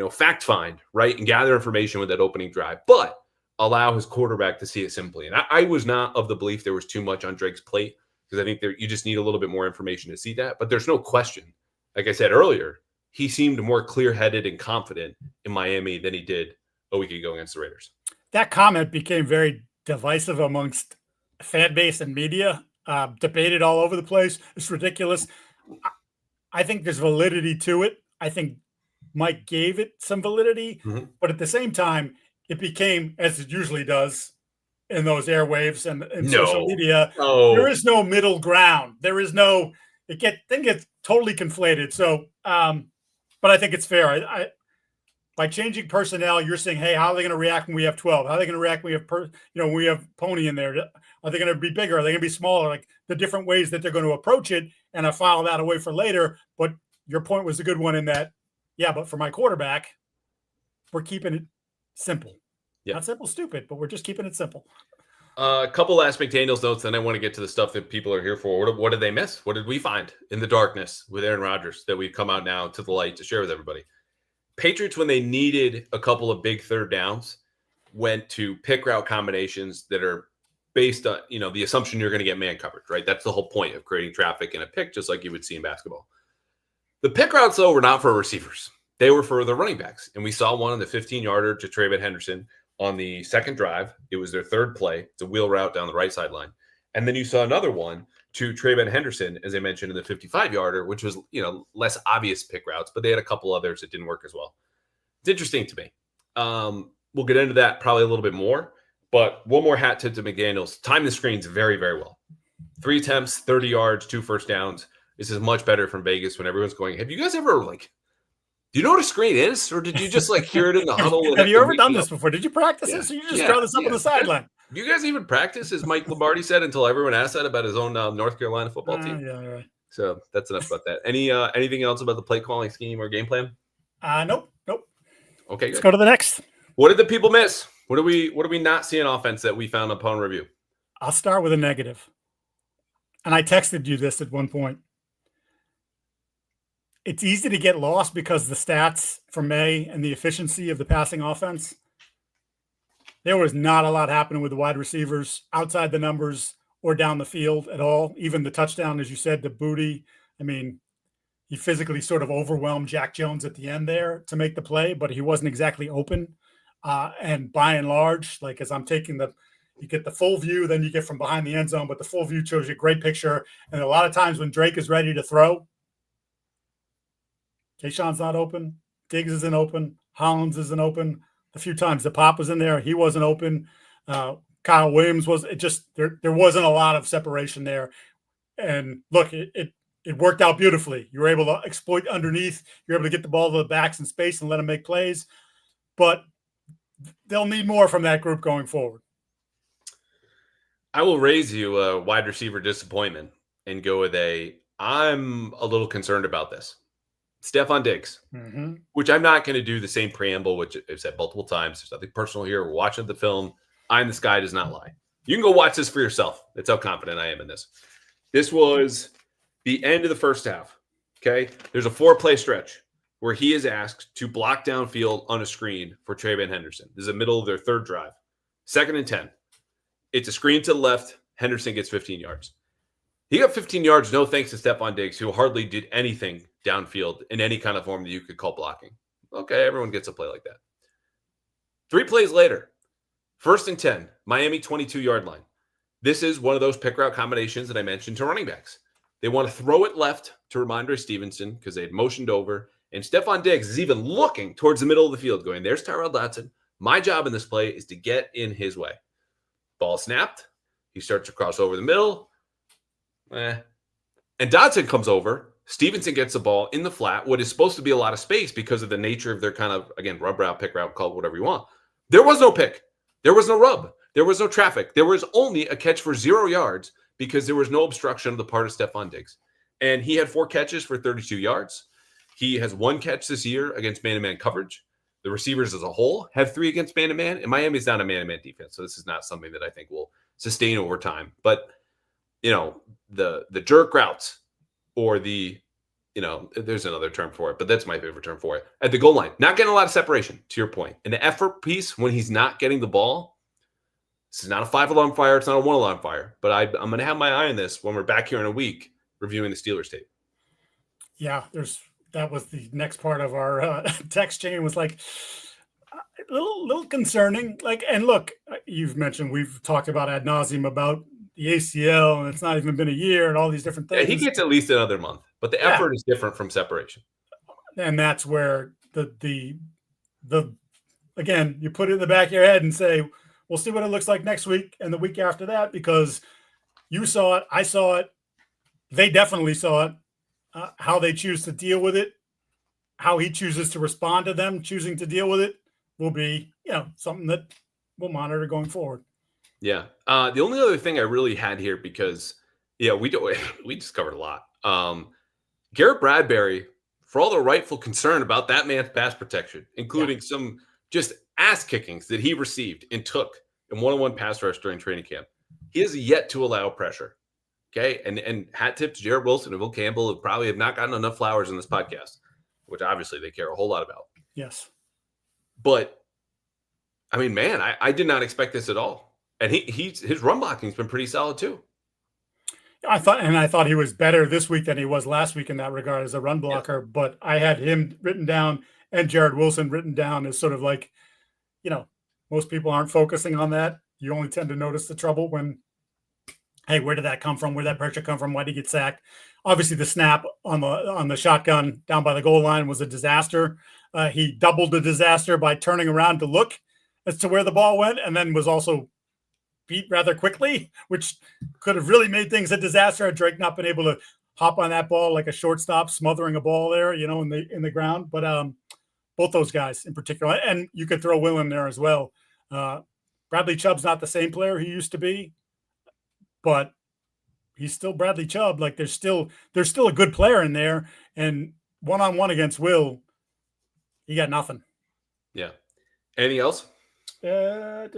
fact find, right, and gather information with that opening drive, but allow his quarterback to see it simply. And I was not of the belief there was too much on Drake's plate, because I think you just need a little bit more information to see that. But there's no question, like I said earlier, he seemed more clear-headed and confident in Miami than he did a week ago against the Raiders. That comment became very divisive amongst fan base and media, debated all over the place. It's ridiculous. I think there's validity to it. I think Mike gave it some validity, but at the same time, it became, as it usually does in those airwaves and social media, there is no middle ground. There is no, thing gets totally conflated. So, but I think it's fair. By changing personnel, you're saying, hey, how are they going to react when we have 12? How are they going to react when we have Pony in there? Are they going to be bigger? Are they going to be smaller? Like, the different ways that they're going to approach it, and I file that away for later. But your point was a good one in that, yeah, but for my quarterback, we're keeping it simple. Yeah. Not simple, stupid, but we're just keeping it simple. A couple last McDaniels notes, then I want to get to the stuff that people are here for. What did they miss? What did we find in the darkness with Aaron Rodgers that we've come out now to the light to share with everybody? Patriots, when they needed a couple of big third downs, went to pick route combinations that are based on, the assumption you're going to get man coverage, right? That's the whole point of creating traffic in a pick, just like you would see in basketball. The pick routes, though, were not for receivers. They were for the running backs. And we saw one on the 15-yarder to Trayvon Henderson on the second drive. It was their third play. It's a wheel route down the right sideline. And then you saw another one to Trayvon Henderson, as I mentioned, in the 55-yarder, which was, less obvious pick routes, but they had a couple others that didn't work as well. It's interesting to me. We'll get into that probably a little bit more, but one more hat tip to McDaniels. Time the screens very, very well. 3 attempts, 30 yards, 2 first downs. This is much better from Vegas when everyone's going, have you guys ever, do you know what a screen is? Or did you just, hear it in the huddle? Have you ever done this before? Did you practice this? Or you just draw this up on the sideline? Do you guys even practice, as Mike Lombardi said, until everyone asked that about his own North Carolina football team? Yeah, right. So that's enough about that. Anything else about the play calling scheme or game plan? Nope. Okay, let's go to the next. What did the people miss? What do we not see in offense that we found upon review? I'll start with a negative. And I texted you this at one point. It's easy to get lost because the stats from Maye and the efficiency of the passing offense. There was not a lot happening with the wide receivers outside the numbers or down the field at all. Even the touchdown, as you said, the booty. I mean, he physically sort of overwhelmed Jack Jones at the end there to make the play, but he wasn't exactly open. And by and large, as I'm taking you get the full view, then you get from behind the end zone, but the full view shows you a great picture. And a lot of times when Drake is ready to throw, Tayshawn's not open. Diggs isn't open. Hollins isn't open. A few times the Pop was in there. He wasn't open. Kyle Williams was. It just there wasn't a lot of separation there. And look, it worked out beautifully. You were able to exploit underneath. You're able to get the ball to the backs in space and let them make plays. But they'll need more from that group going forward. I will raise you a wide receiver disappointment and go with I'm a little concerned about this. Stefon Diggs, which I'm not going to do the same preamble, which I've said multiple times. There's nothing personal here. We're watching the film. I'm the Sky does not lie. You can go watch this for yourself. That's how confident I am in this. This was the end of the first half. Okay. There's a 4-play stretch where he is asked to block downfield on a screen for Trayvon Henderson. This is the middle of their third drive. 2nd and 10. It's a screen to the left. Henderson gets 15 yards. He got 15 yards, no thanks to Stefon Diggs, who hardly did anything downfield in any kind of form that you could call blocking. Okay, everyone gets a play like that. 3 plays later, 1st and 10, Miami 22-yard line. This is one of those pick route combinations that I mentioned to running backs. They want to throw it left to Ramondre Stevenson because they had motioned over, and Stefon Diggs is even looking towards the middle of the field going, there's Tyrell Dodson. My job in this play is to get in his way. Ball snapped. He starts to cross over the middle. And Dodson comes over, Stevenson gets the ball in the flat, what is supposed to be a lot of space because of the nature of their kind of, again, rub route, pick route, call it whatever you want. There was no pick. There was no rub. There was no traffic. There was only a catch for 0 yards because there was no obstruction on the part of Stefon Diggs. And he had 4 catches for 32 yards. He has 1 catch this year against man-to-man coverage. The receivers as a whole have 3 against man-to-man, and Miami's not a man-to-man defense, so this is not something that I think will sustain over time. But, the jerk routes or there's another term for it, but that's my favorite term for it. At the goal line, not getting a lot of separation, to your point. And the effort piece, when he's not getting the ball, this is not a 5-alarm fire, it's not a 1-alarm fire. But I'm going to have my eye on this when we're back here in a week reviewing the Steelers tape. Yeah, that was the next part of our text chain was like a little concerning. Like, and look, you've mentioned, we've talked about ad nauseum about the ACL, and it's not even been a year, and all these different things. Yeah, he gets at least another month, but the effort is different from separation. And that's where the again, you put it in the back of your head and say, we'll see what it looks like next week and the week after that, because you saw it, I saw it, they definitely saw it. How they choose to deal with it, how he chooses to respond to them choosing to deal with it will be, something that we'll monitor going forward. Yeah. The only other thing I really had here, because we just covered a lot. Garrett Bradbury, for all the rightful concern about that man's pass protection, including some just ass kickings that he received and took in one-on-one pass rush during training camp, he has yet to allow pressure. Okay. And hat tip to Jarrett Wilson and Will Campbell, who probably have not gotten enough flowers in this podcast, which obviously they care a whole lot about. Yes. But I mean, man, I did not expect this at all. And his run blocking has been pretty solid too. I thought he was better this week than he was last week in that regard as a run blocker, but I had him written down and Jarrett Wilson written down as sort of like, most people aren't focusing on that. You only tend to notice the trouble when, hey, where did that come from? Where did that pressure come from? Why did he get sacked? Obviously, the snap on the shotgun down by the goal line was a disaster. He doubled the disaster by turning around to look as to where the ball went, and then was also beat rather quickly, which could have really made things a disaster had Drake not been able to hop on that ball like a shortstop, smothering a ball there, in the ground. But both those guys in particular, and you could throw Will in there as well. Bradley Chubb's not the same player he used to be, but he's still Bradley Chubb. Like there's still a good player in there, and one-on-one against Will, he got nothing. Yeah. Anything else? Nope.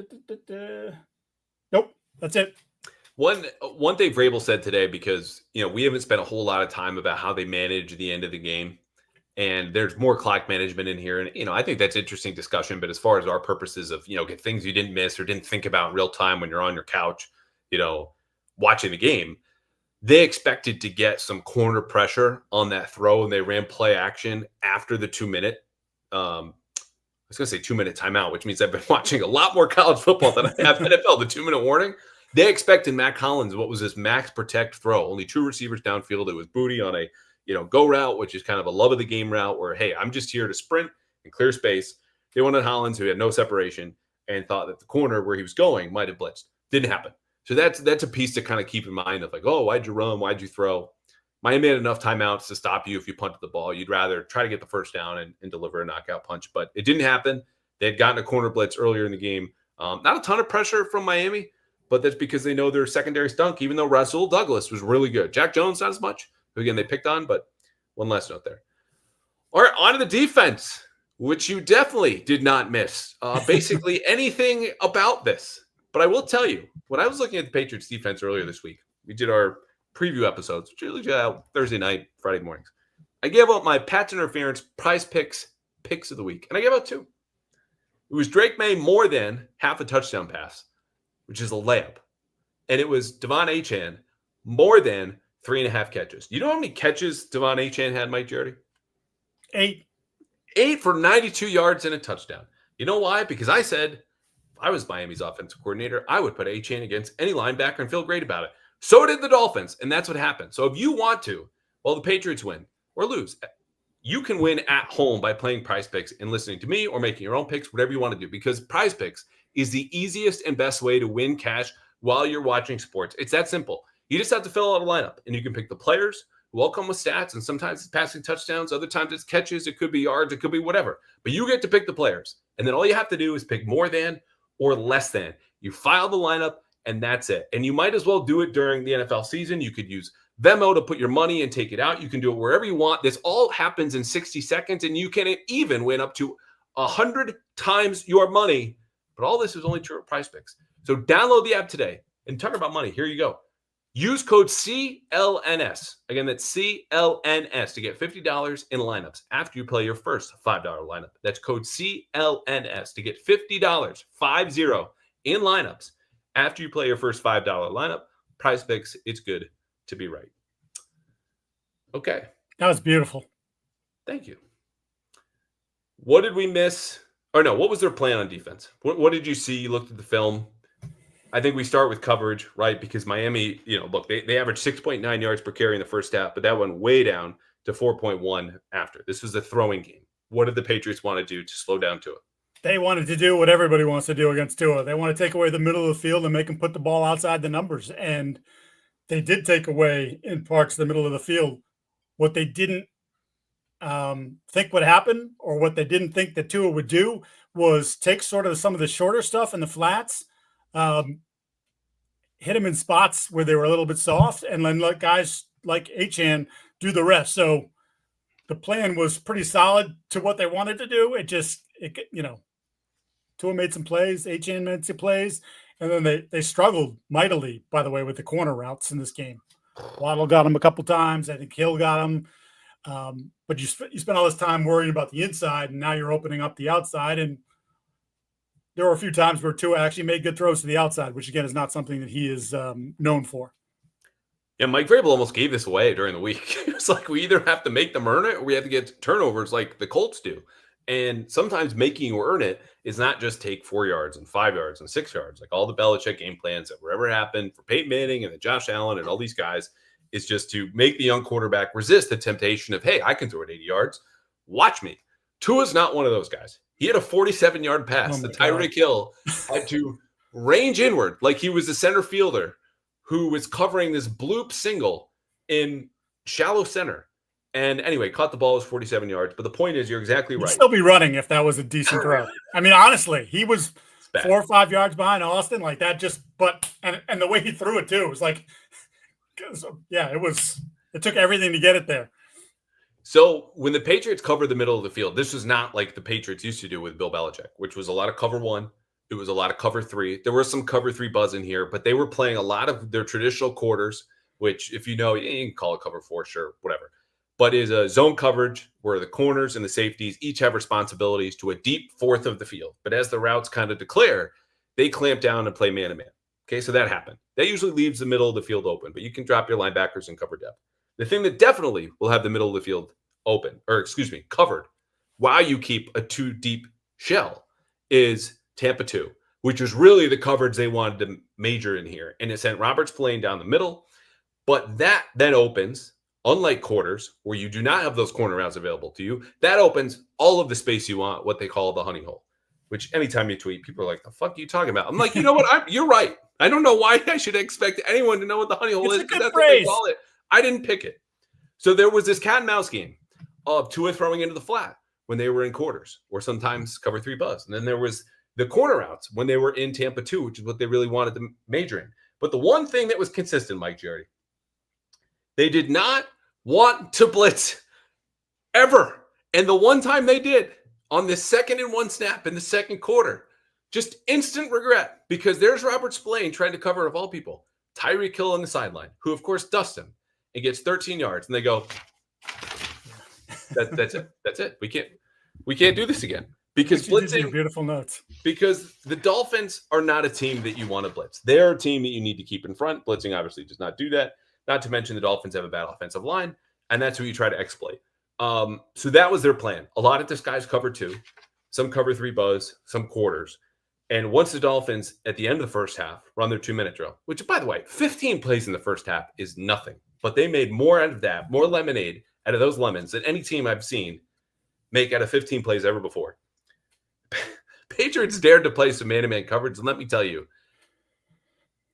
That's it. One thing Vrabel said today, because we haven't spent a whole lot of time about how they manage the end of the game, and there's more clock management in here, and I think that's interesting discussion. But as far as our purposes of get things you didn't miss or didn't think about in real time when you're on your couch, watching the game, they expected to get some corner pressure on that throw, and they ran play action after the 2-minute. I was going to say 2-minute timeout, which means I've been watching a lot more college football than I have NFL. The 2-minute warning. They expected Matt Collins, what was this max protect throw? Only 2 receivers downfield. It was Booty on a go route, which is kind of a love of the game route where, hey, I'm just here to sprint and clear space. They wanted Hollins, who had no separation, and thought that the corner where he was going might have blitzed. Didn't happen. So that's a piece to kind of keep in mind of like, oh, why'd you run? Why'd you throw? Miami had enough timeouts to stop you if you punted the ball. You'd rather try to get the first down and deliver a knockout punch, but it didn't happen. They had gotten a corner blitz earlier in the game. Not a ton of pressure from Miami, but that's because they know their secondary stunk, even though Rasul Douglas was really good. Jack Jones, not as much. Again, they picked on, but one last note there. All right, on to the defense, which you definitely did not miss. Basically anything about this. But I will tell you, when I was looking at the Patriots defense earlier this week, we did our preview episodes, which usually out Thursday night, Friday mornings. I gave out my Pats interference PrizePicks picks of the week, and I gave out 2. It was Drake Maye more than half a touchdown pass, which is a layup. And it was Devon Achane more than 3.5 catches. You know how many catches Devon Achane had, Mike Giardi? 8. 8 for 92 yards and a touchdown. You know why? Because I said, if I was Miami's offensive coordinator, I would put Achane against any linebacker and feel great about it. So did the Dolphins, and that's what happened. So if you want to, the Patriots win or lose, you can win at home by playing PrizePicks and listening to me or making your own picks, whatever you want to do, because PrizePicks is the easiest and best way to win cash while you're watching sports. It's that simple. You just have to fill out a lineup, and you can pick the players who all come with stats, and sometimes it's passing touchdowns, other times it's catches, it could be yards, it could be whatever. But you get to pick the players. And then all you have to do is pick more than or less than. You file the lineup, and that's it. And you might as well do it during the NFL season. You could use Venmo to put your money and take it out. You can do it wherever you want. This all happens in 60 seconds, and you can even win up to 100 times your money. But all this is only true at PrizePicks. So download the app today. And talk about money. Here you go. Use code CLNS. Again, that's CLNS to get $50 in lineups after you play your first $5 lineup. That's code CLNS to get $50, 50, in lineups after you play your first $5 lineup. PrizePicks, it's good to be right. Okay. That was beautiful. Thank you. What did we miss? Or no, what was their plan on defense? What did you see? You looked at the film. I think we start with coverage, right? Because Miami, look, they averaged 6.9 yards per carry in the first half, but that went way down to 4.1 after. This was a throwing game. What did the Patriots want to do to slow down Tua? They wanted to do what everybody wants to do against Tua. They want to take away the middle of the field and make him put the ball outside the numbers. And they did take away, in parts, the middle of the field. What they didn't think would happen, or what they didn't think that Tua would do, was take sort of some of the shorter stuff in the flats, hit him in spots where they were a little bit soft, and then let guys like Achane do the rest. So the plan was pretty solid to what they wanted to do. Tua made some plays, Achane made some plays, and then they struggled mightily, by the way, with the corner routes in this game. Waddle got him a couple times. I think Hill got him. But you spent all this time worrying about the inside, and now you're opening up the outside. And there were a few times where Tua actually made good throws to the outside, which, again, is not something that he is known for. Yeah, Mike Vrabel almost gave this away during the week. It's like we either have to make them earn it, or we have to get turnovers like the Colts do. And sometimes making you earn it is not just take 4 yards and 5 yards and 6 yards. Like all the Belichick game plans that wherever happened for Peyton Manning and Josh Allen and all these guys is just to make the young quarterback resist the temptation of, hey, I can throw it 80 yards. Watch me. Tua's not one of those guys. He had a 47-yard pass that Tyreek Hill had to range inward like he was a center fielder who was covering this bloop single in shallow center. And anyway, caught the ball, was 47 yards. But the point is, you're exactly right. He'd still be running if that was a decent throw. I mean, honestly, he was 4 or 5 yards behind Austin like that. And the way he threw it too was like, yeah, it took everything to get it there. So when the Patriots covered the middle of the field, this was not like the Patriots used to do with Bill Belichick, which was a lot of cover one. It was a lot of cover three. There was some cover three buzz in here, but they were playing a lot of their traditional quarters, which if you can call it cover four, sure, whatever. But is a zone coverage where the corners and the safeties each have responsibilities to a deep fourth of the field. But as the routes kind of declare, they clamp down and play man-to-man. Okay, so that happened. That usually leaves the middle of the field open, but you can drop your linebackers and cover depth. The thing that definitely will have the middle of the field covered while you keep a too deep shell is Tampa 2, which was really the coverage they wanted to major in here. And it sent Roberts playing down the middle, but that then opens, unlike quarters where you do not have those corner routes available to you, that opens all of the space you want, what they call the honey hole, which anytime you tweet, people are like, the fuck are you talking about? I'm like, you know what? You're right. I don't know why I should expect anyone to know what the honey hole is. It's a good that's phrase. What they call it. I didn't pick it. So there was this cat and mouse game of Tua throwing into the flat when they were in quarters, or sometimes cover three buzz. And then there was the corner routes when they were in Tampa 2, which is what they really wanted to major in. But the one thing that was consistent, Mike Giardi, they did not want to blitz ever. And the one time they did, on the 2nd and 1 snap in the second quarter, just instant regret, because there's Robert Spillane trying to cover, of all people, Tyreek Hill on the sideline, who of course dusts him and gets 13 yards. And they go, that's it. That's it. We can't do this again. Because blitzing, beautiful notes. Because the Dolphins are not a team that you want to blitz. They're a team that you need to keep in front. Blitzing obviously does not do that. Not to mention the Dolphins have a bad offensive line, and that's who you try to exploit. So that was their plan. A lot of this guy's cover 2, some cover 3 buzz, some quarters. And once the Dolphins, at the end of the first half, run their 2-minute drill, which, by the way, 15 plays in the first half is nothing. But they made more out of that, more lemonade out of those lemons than any team I've seen make out of 15 plays ever before. Patriots dared to play some man-to-man coverage, and let me tell you.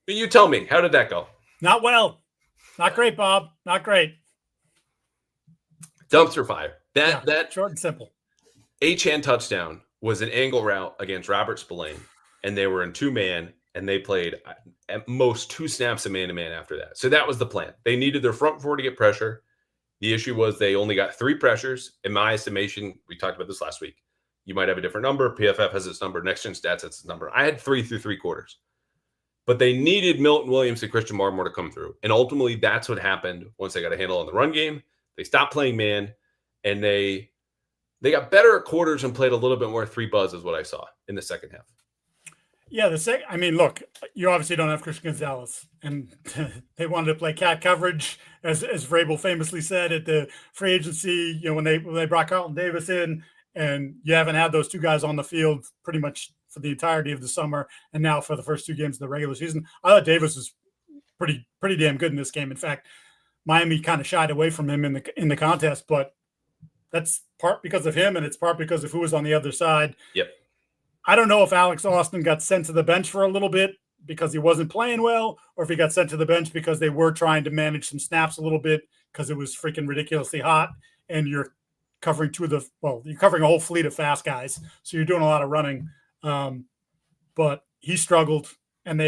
You tell me, how did that go? Not well. Not great, Bob. Not great. Dumpster fire. That short and simple. Achane touchdown was an angle route against Robert Spillane, and they were in 2-man, and they played at most 2 snaps of man-to-man after that. So that was the plan. They needed their front four to get pressure. The issue was they only got 3 pressures. In my estimation, we talked about this last week. You might have a different number. PFF has its number. Next Gen Stats has its number. I had 3 through 3 quarters. But they needed Milton Williams and Christian Barmore to come through. And ultimately, that's what happened once they got a handle on the run game. They stopped playing man, and they got better at quarters and played a little bit more 3 buzz is what I saw in the second half. Yeah, look, you obviously don't have Christian Gonzalez, and they wanted to play cat coverage, as Vrabel famously said at the free agency. When they brought Carlton Davis in, and you haven't had those 2 guys on the field pretty much for the entirety of the summer, and now for the first 2 games of the regular season. I thought Davis was pretty damn good in this game. In fact, Miami kind of shied away from him in the contest, but that's part because of him, and it's part because of who was on the other side. Yep. I don't know if Alex Austin got sent to the bench for a little bit because he wasn't playing well, or if he got sent to the bench because they were trying to manage some snaps a little bit because it was freaking ridiculously hot, and you're covering you're covering a whole fleet of fast guys, so you're doing a lot of running. But he struggled, and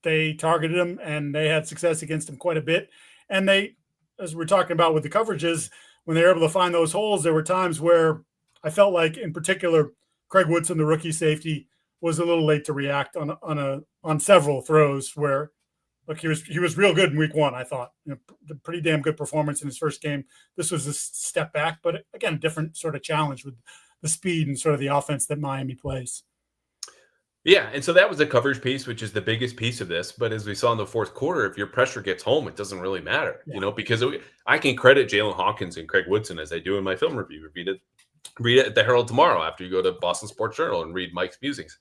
they targeted him, and they had success against him quite a bit. And they, as we're talking about with the coverages, when they were able to find those holes, there were times where I felt like, in particular, Craig Woodson, the rookie safety, was a little late to react on several throws where, look, he was real good in week 1, I thought. Pretty damn good performance in his first game. This was a step back, but again, a different sort of challenge with the speed and sort of the offense that Miami plays. Yeah, and so that was the coverage piece, which is the biggest piece of this. But as we saw in the fourth quarter, if your pressure gets home, it doesn't really matter, because I can credit Jalen Hawkins and Craig Woodson as I do in my film review. Read it at the Herald tomorrow after you go to Boston Sports Journal and read Mike's musings.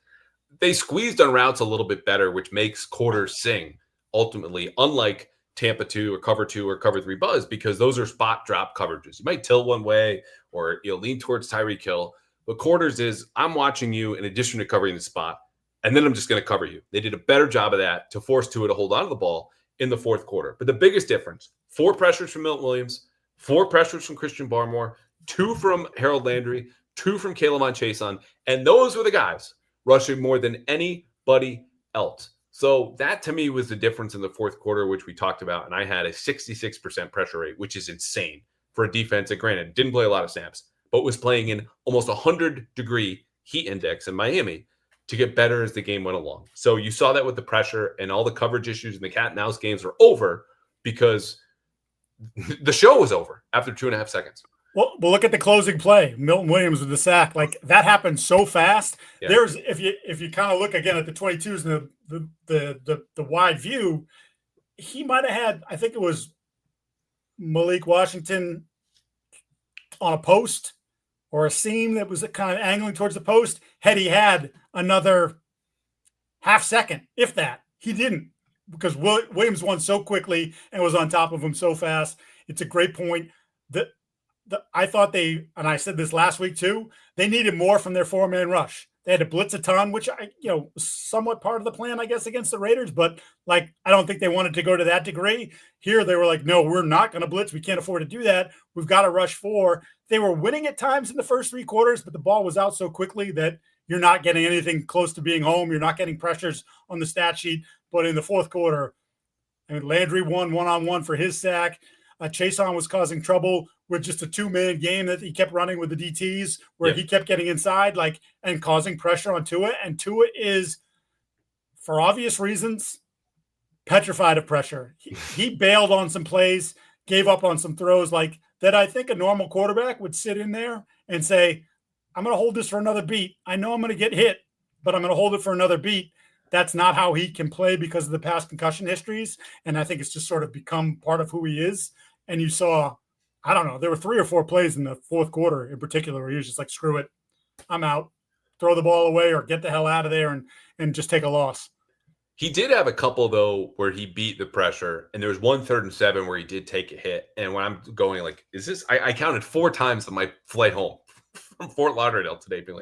They squeezed on routes a little bit better, which makes quarters sing ultimately, unlike Tampa 2 or cover 2 or cover 3 buzz, because those are spot drop coverages. You might tilt one way or lean towards Tyreek Hill. But quarters is, I'm watching you in addition to covering the spot, and then I'm just going to cover you. They did a better job of that to force Tua to hold on to the ball in the fourth quarter. But the biggest difference, 4 pressures from Milton Williams, 4 pressures from Christian Barmore, 2 from Harold Landry, 2 from K'Lavon Chaisson, and those were the guys rushing more than anybody else. So that to me was the difference in the fourth quarter, which we talked about, and I had a 66% pressure rate, which is insane for a defense that, granted, didn't play a lot of snaps, but was playing in almost 100-degree heat index in Miami to get better as the game went along. So you saw that with the pressure, and all the coverage issues in the cat and mouse games are over because the show was over after 2.5 seconds. Well, look at the closing play. Milton Williams with the sack. Like, that happened so fast. Yeah. There's, if you kind of look again at the 22s and the wide view, he might have had, I think it was Malik Washington on a post or a seam that was kind of angling towards the post. Had he had another half second, if that, he didn't, because Williams won so quickly and was on top of him so fast. It's a great point. I thought and I said this last week too, they needed more from their 4-man rush. They had to blitz a ton, which was somewhat part of the plan, I guess, against the Raiders. But I don't think they wanted to go to that degree. Here, they were like, no, we're not going to blitz. We can't afford to do that. We've got to rush 4. They were winning at times in the first 3 quarters, but the ball was out so quickly that you're not getting anything close to being home. You're not getting pressures on the stat sheet. But in the fourth quarter, Landry won one-on-one for his sack. Chaisson was causing trouble with just a 2-man game that he kept running with the DTs, where he kept getting inside, and causing pressure on Tua. And Tua is, for obvious reasons, petrified of pressure. He bailed on some plays, gave up on some throws that I think a normal quarterback would sit in there and say, I'm going to hold this for another beat. I know I'm going to get hit, but I'm going to hold it for another beat. That's not how he can play because of the past concussion histories. And I think it's just sort of become part of who he is. And you saw, I don't know, there were 3 or 4 plays in the fourth quarter in particular where he was just like, screw it, I'm out. Throw the ball away or get the hell out of there and just take a loss. He did have a couple, though, where he beat the pressure. And there was 1 3rd and 7 where he did take a hit. And when I'm going is this, I counted 4 times on my flight home from Fort Lauderdale today, being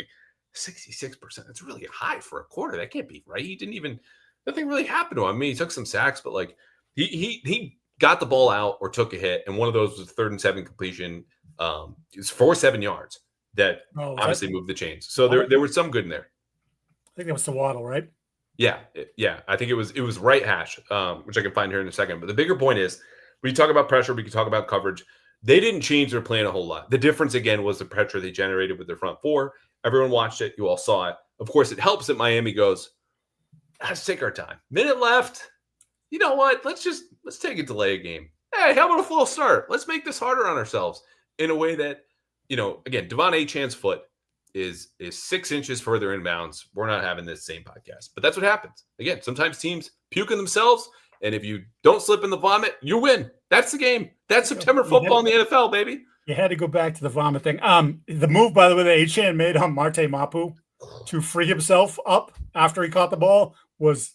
66%. That's really high for a quarter. That can't be right. He didn't even, nothing really happened to him. I mean, he took some sacks, but he got the ball out or took a hit, and one of those was 3rd and 7 completion. It was for 7 yards that obviously moved the chains. So there was some good in there. I think that was the Waddle, right? Yeah. I think it was right hash, which I can find here in a second. But the bigger point is, when you talk about pressure, we can talk about coverage. They didn't change their plan a whole lot. The difference, again, was the pressure they generated with their front four. Everyone watched it. You all saw it. Of course, it helps that Miami goes, let's take our time. Minute left. You know what? Let's take a delay a game. Hey, how about a false start? Let's make this harder on ourselves in a way that, again, Devon Achan's foot is 6 inches further inbounds. We're not having this same podcast. But that's what happens. Again, sometimes teams puke in themselves, and if you don't slip in the vomit, you win. That's the game. That's September football in the NFL, baby. You had to go back to the vomit thing. The move, by the way, that Achan made on Marte Mapu to free himself up after he caught the ball was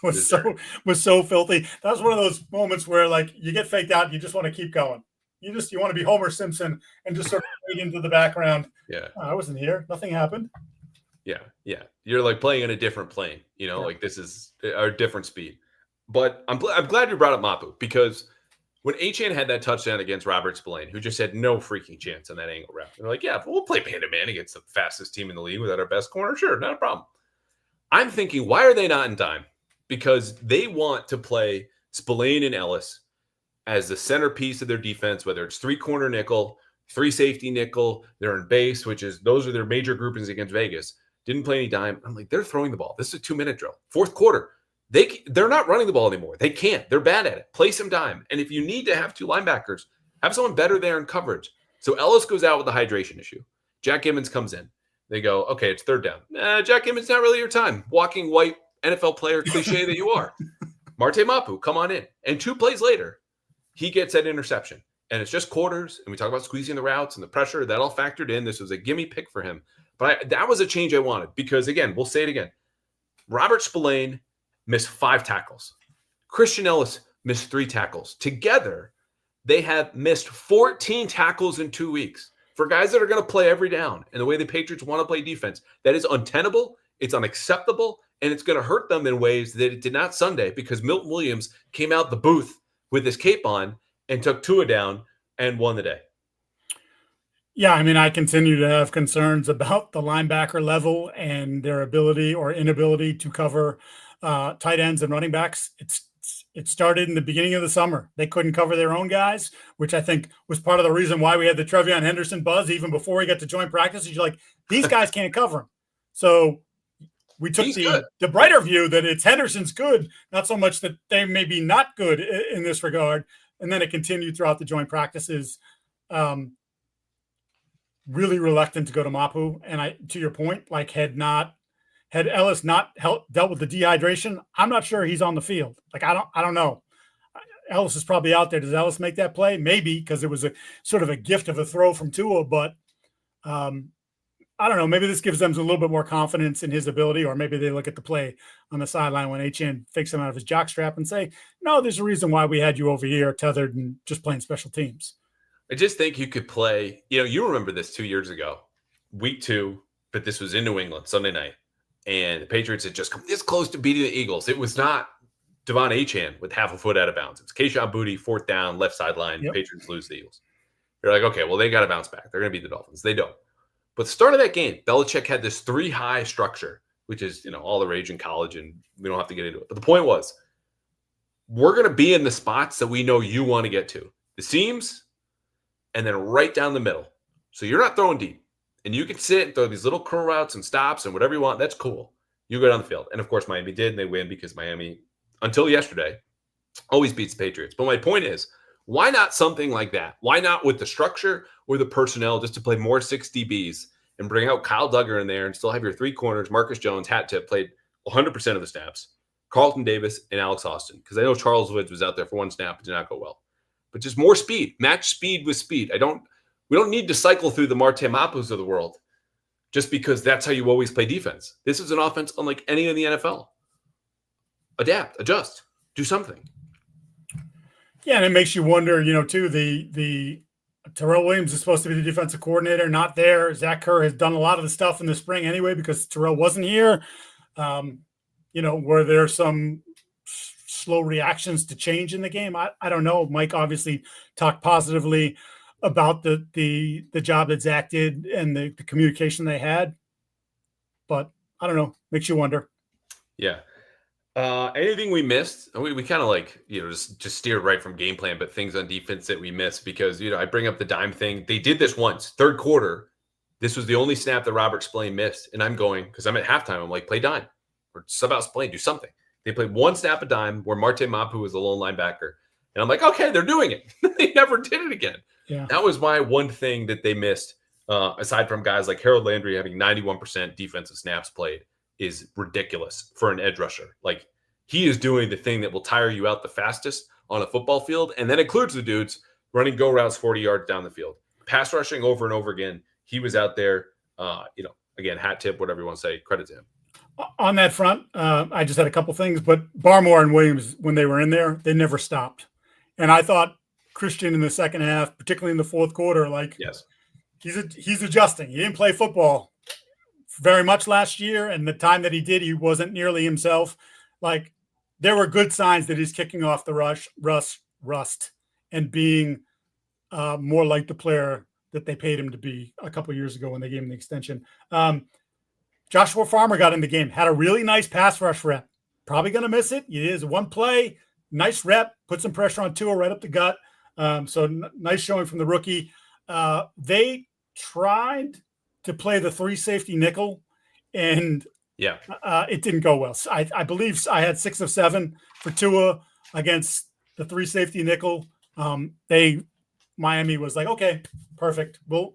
so filthy. That was one of those moments where, like, you get faked out and you just want to keep going. You want to be Homer Simpson and just sort of fade into the background. Yeah. I wasn't here. Nothing happened. Yeah. You're like playing in a different plane, like this is a different speed. But I'm glad you brought up Mapu, because when Achan had that touchdown against Robert Spillane, who just had no freaking chance on that angle route, they're like, yeah, we'll play man-to-man against the fastest team in the league without our best corner. Sure, not a problem. I'm thinking, why are they not in time? Because they want to play Spillane and Ellis as the centerpiece of their defense, whether it's 3-corner nickel, 3 safety nickel, they're in base, those are their major groupings against Vegas. Didn't play any dime. I'm like, they're throwing the ball. This is a 2-minute drill. Fourth quarter. They're not running the ball anymore. They can't. They're bad at it. Play some dime. And if you need to have 2 linebackers, have someone better there in coverage. So Ellis goes out with the hydration issue. Jack Gibbons comes in. They go, okay, it's 3rd down. Jack Gibbons, not really your time. Walking white NFL player cliche that you are. Marte Mapu, come on in. And 2 plays later, he gets that interception. And it's just quarters. And we talk about squeezing the routes and the pressure. That all factored in. This was a gimme pick for him. But that was a change I wanted, because, again, we'll say it again. Robert Spillane missed 5 tackles. Christian Ellis missed 3 tackles. Together, they have missed 14 tackles in 2 weeks. For guys that are going to play every down, and the way the Patriots want to play defense, that is untenable, it's unacceptable, and it's going to hurt them in ways that it did not Sunday, because Milton Williams came out the booth with his cape on and took Tua down and won the day. Yeah, I mean, I continue to have concerns about the linebacker level and their ability or inability to cover tight ends and running backs. It started in the beginning of the summer. They couldn't cover their own guys, which I think was part of the reason why we had the Trevion Henderson buzz even before he got to joint practice. You're like, these guys can't cover him. So we took the brighter view that it's Henderson's good, not so much that they may be not good in this regard. And then it continued throughout the joint practices. Really reluctant to go to Mapu. And to your point, like, had Ellis not dealt with the dehydration, I'm not sure he's on the field. Like, I don't know. Ellis is probably out there. Does Ellis make that play? Maybe, because it was a sort of a gift of a throw from Tua, but I don't know. Maybe this gives them a little bit more confidence in his ability, or maybe they look at the play on the sideline when Achan fakes him out of his jockstrap and say, no, there's a reason why we had you over here tethered and just playing special teams. I just think you could play, you remember this 2 years ago, week 2, but this was in New England, Sunday night. And the Patriots had just come this close to beating the Eagles. It was not Devon Achan with half a foot out of bounds. It's Kayshon Boutte, 4th down, left sideline. Yep. Patriots lose the Eagles. You're like, okay, well, they got to bounce back. They're going to beat the Dolphins. They don't. But the start of that game, Belichick had this 3-high structure, which is, all the rage in college, and we don't have to get into it. But the point was, we're going to be in the spots that we know you want to get to. The seams, and then right down the middle. So you're not throwing deep. And you can sit and throw these little curl routes and stops and whatever you want. That's cool. You go down the field. And, of course, Miami did, and they win because Miami, until yesterday, always beats the Patriots. But my point is, why not something like that? Why not with the structure or the personnel just to play more 6 DBs and bring out Kyle Duggar in there and still have your 3 corners, Marcus Jones, hat tip, played 100% of the snaps, Carlton Davis, and Alex Austin. Because I know Charles Woods was out there for 1 snap. It did not go well. But just more speed. Match speed with speed. We don't need to cycle through the Marte Mapus of the world just because that's how you always play defense. This is an offense unlike any in the NFL. Adapt, adjust, do something. Yeah, and it makes you wonder, too, the Terrell Williams is supposed to be the defensive coordinator, not there. Zach Kerr has done a lot of the stuff in the spring anyway because Terrell wasn't here. Were there some slow reactions to change in the game. I don't know. Mike obviously talked positively about the job that Zach did and the communication they had, but I don't know. Makes you wonder. Yeah. Anything we missed? We kind of like, just steered right from game plan, but things on defense that we missed because, I bring up the dime thing. They did this once, third quarter. This was the only snap that Robert Spillane missed. And I'm going, because I'm at halftime, I'm like, play dime or sub out Spillane, do something. They played one snap of dime where Marte Mapu was the lone linebacker. And I'm like, okay, they're doing it. They never did it again. Yeah. That was my one thing that they missed, aside from guys like Harold Landry having 91% defensive snaps played, is ridiculous for an edge rusher. Like, he is doing the thing that will tire you out the fastest on a football field, and that includes the dudes running go routes 40 yards down the field. Pass rushing over and over again. He was out there, again, hat tip, whatever you want to say, credit to him. On that front, I just had a couple things, but Barmore and Williams, when they were in there, they never stopped. And I thought Christian in the second half, particularly in the fourth quarter, yes, he's adjusting. He didn't play football very much last year, and the time that he did, he wasn't nearly himself. Like, there were good signs that he's kicking off the rust and being more like the player that they paid him to be a couple of years ago when they gave him the extension. Joshua Farmer got in the game, had a really nice pass rush rep. Probably going to miss it. It is one play, nice rep, put some pressure on Tua right up the gut. Nice showing from the rookie. They tried to play the 3 safety nickel, and it didn't go well. So I believe I had 6 of 7 for Tua against the 3 safety nickel. Miami was like, okay, perfect. You're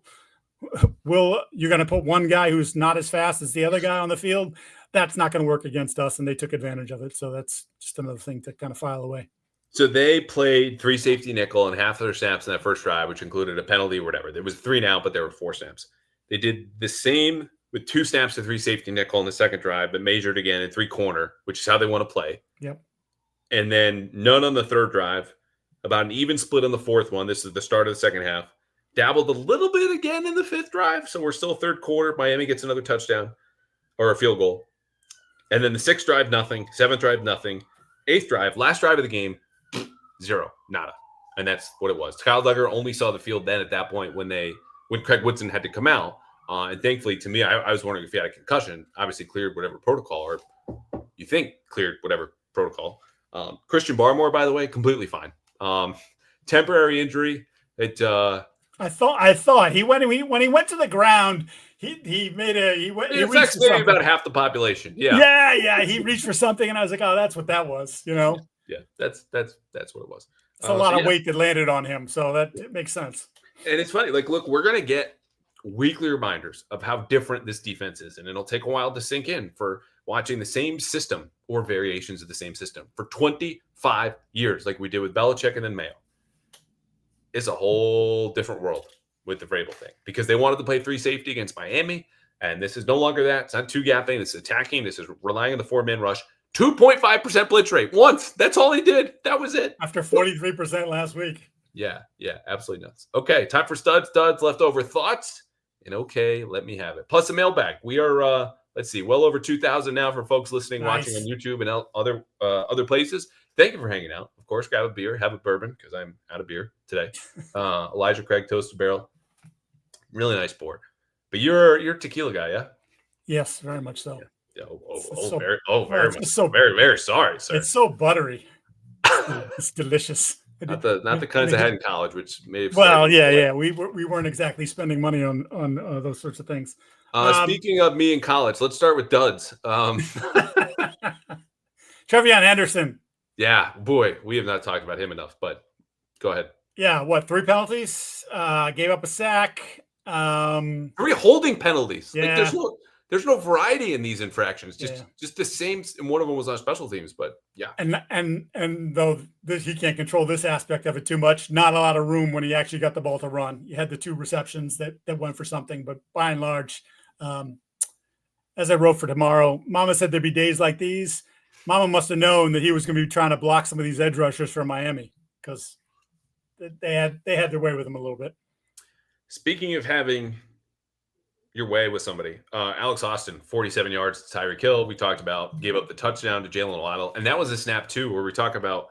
going to put one guy who's not as fast as the other guy on the field. That's not going to work against us, and they took advantage of it. So that's just another thing to kind of file away. So they played 3 safety nickel and half of their snaps in that first drive, which included a penalty or whatever. There was 3 now, but there were 4 snaps. They did the same with 2 snaps to 3 safety nickel in the second drive, but measured again in 3 corner, which is how they want to play. Yep. And then none on the third drive, about an even split on the fourth one. This is the start of the second half. Dabbled a little bit again in the 5th drive. So we're still third quarter. Miami gets another touchdown or a field goal. And then the 6th drive, nothing. 7th drive, nothing. 8th drive, last drive of the game, 0, nada. And that's what it was. Kyle Duggar only saw the field then at that point when Craig Woodson had to come out. And thankfully, to me, I was wondering if he had a concussion. Obviously cleared whatever protocol, or you think cleared whatever protocol. Christian Barmore, by the way, completely fine. Temporary injury. I thought when he went to the ground, he affects maybe about half the population. Yeah. He reached for something, and I was like, oh, that's what that was. Yeah, that's what it was. It's a lot of weight that landed on him, so it makes sense. And it's funny. Like, look, we're gonna get weekly reminders of how different this defense is, and it'll take a while to sink in for watching the same system or variations of the same system for 25 years, like we did with Belichick and then Mayo. It's a whole different world with the Vrabel thing because they wanted to play 3 safety against Miami, and this is no longer that. It's not 2 gapping. This is attacking. This is relying on the 4-man rush. 2.5% blitz rate once. That's all he did. That was it. After 43% last week. Yeah, absolutely nuts. Okay, time for studs, leftover thoughts, and okay, let me have it. Plus a mailbag. We are, let's see, well over 2,000 now for folks listening, watching on YouTube and other places. Thank you for hanging out. Of course, grab a beer, have a bourbon because I'm out of beer today. Elijah Craig Toasted Barrel, really nice pour. But you're a tequila guy, yeah? Yes, very much so. Yeah. Very much. So very, very sorry, sir. It's so buttery. It's delicious. Not the kinds I had in college, which may have. Well, yeah. We weren't exactly spending money on those sorts of things. Speaking of me in college, let's start with duds. Trevion Anderson. Yeah, boy, we have not talked about him enough, but go ahead. Yeah, 3 penalties? Gave up a sack. 3 holding penalties. Yeah. Like, there's no variety in these infractions. Just the same, and one of them was on special teams, but yeah. And though he can't control this aspect of it too much, not a lot of room when he actually got the ball to run. You had the 2 receptions that went for something, but by and large, as I wrote for tomorrow, Mama said there'd be days like these. Mama must have known that he was going to be trying to block some of these edge rushers from Miami because they had their way with him a little bit. Speaking of having your way with somebody. Alex Austin, 47 yards to Tyreek Hill. We talked about, gave up the touchdown to Jalen Waddle. And that was a snap too, where we talk about,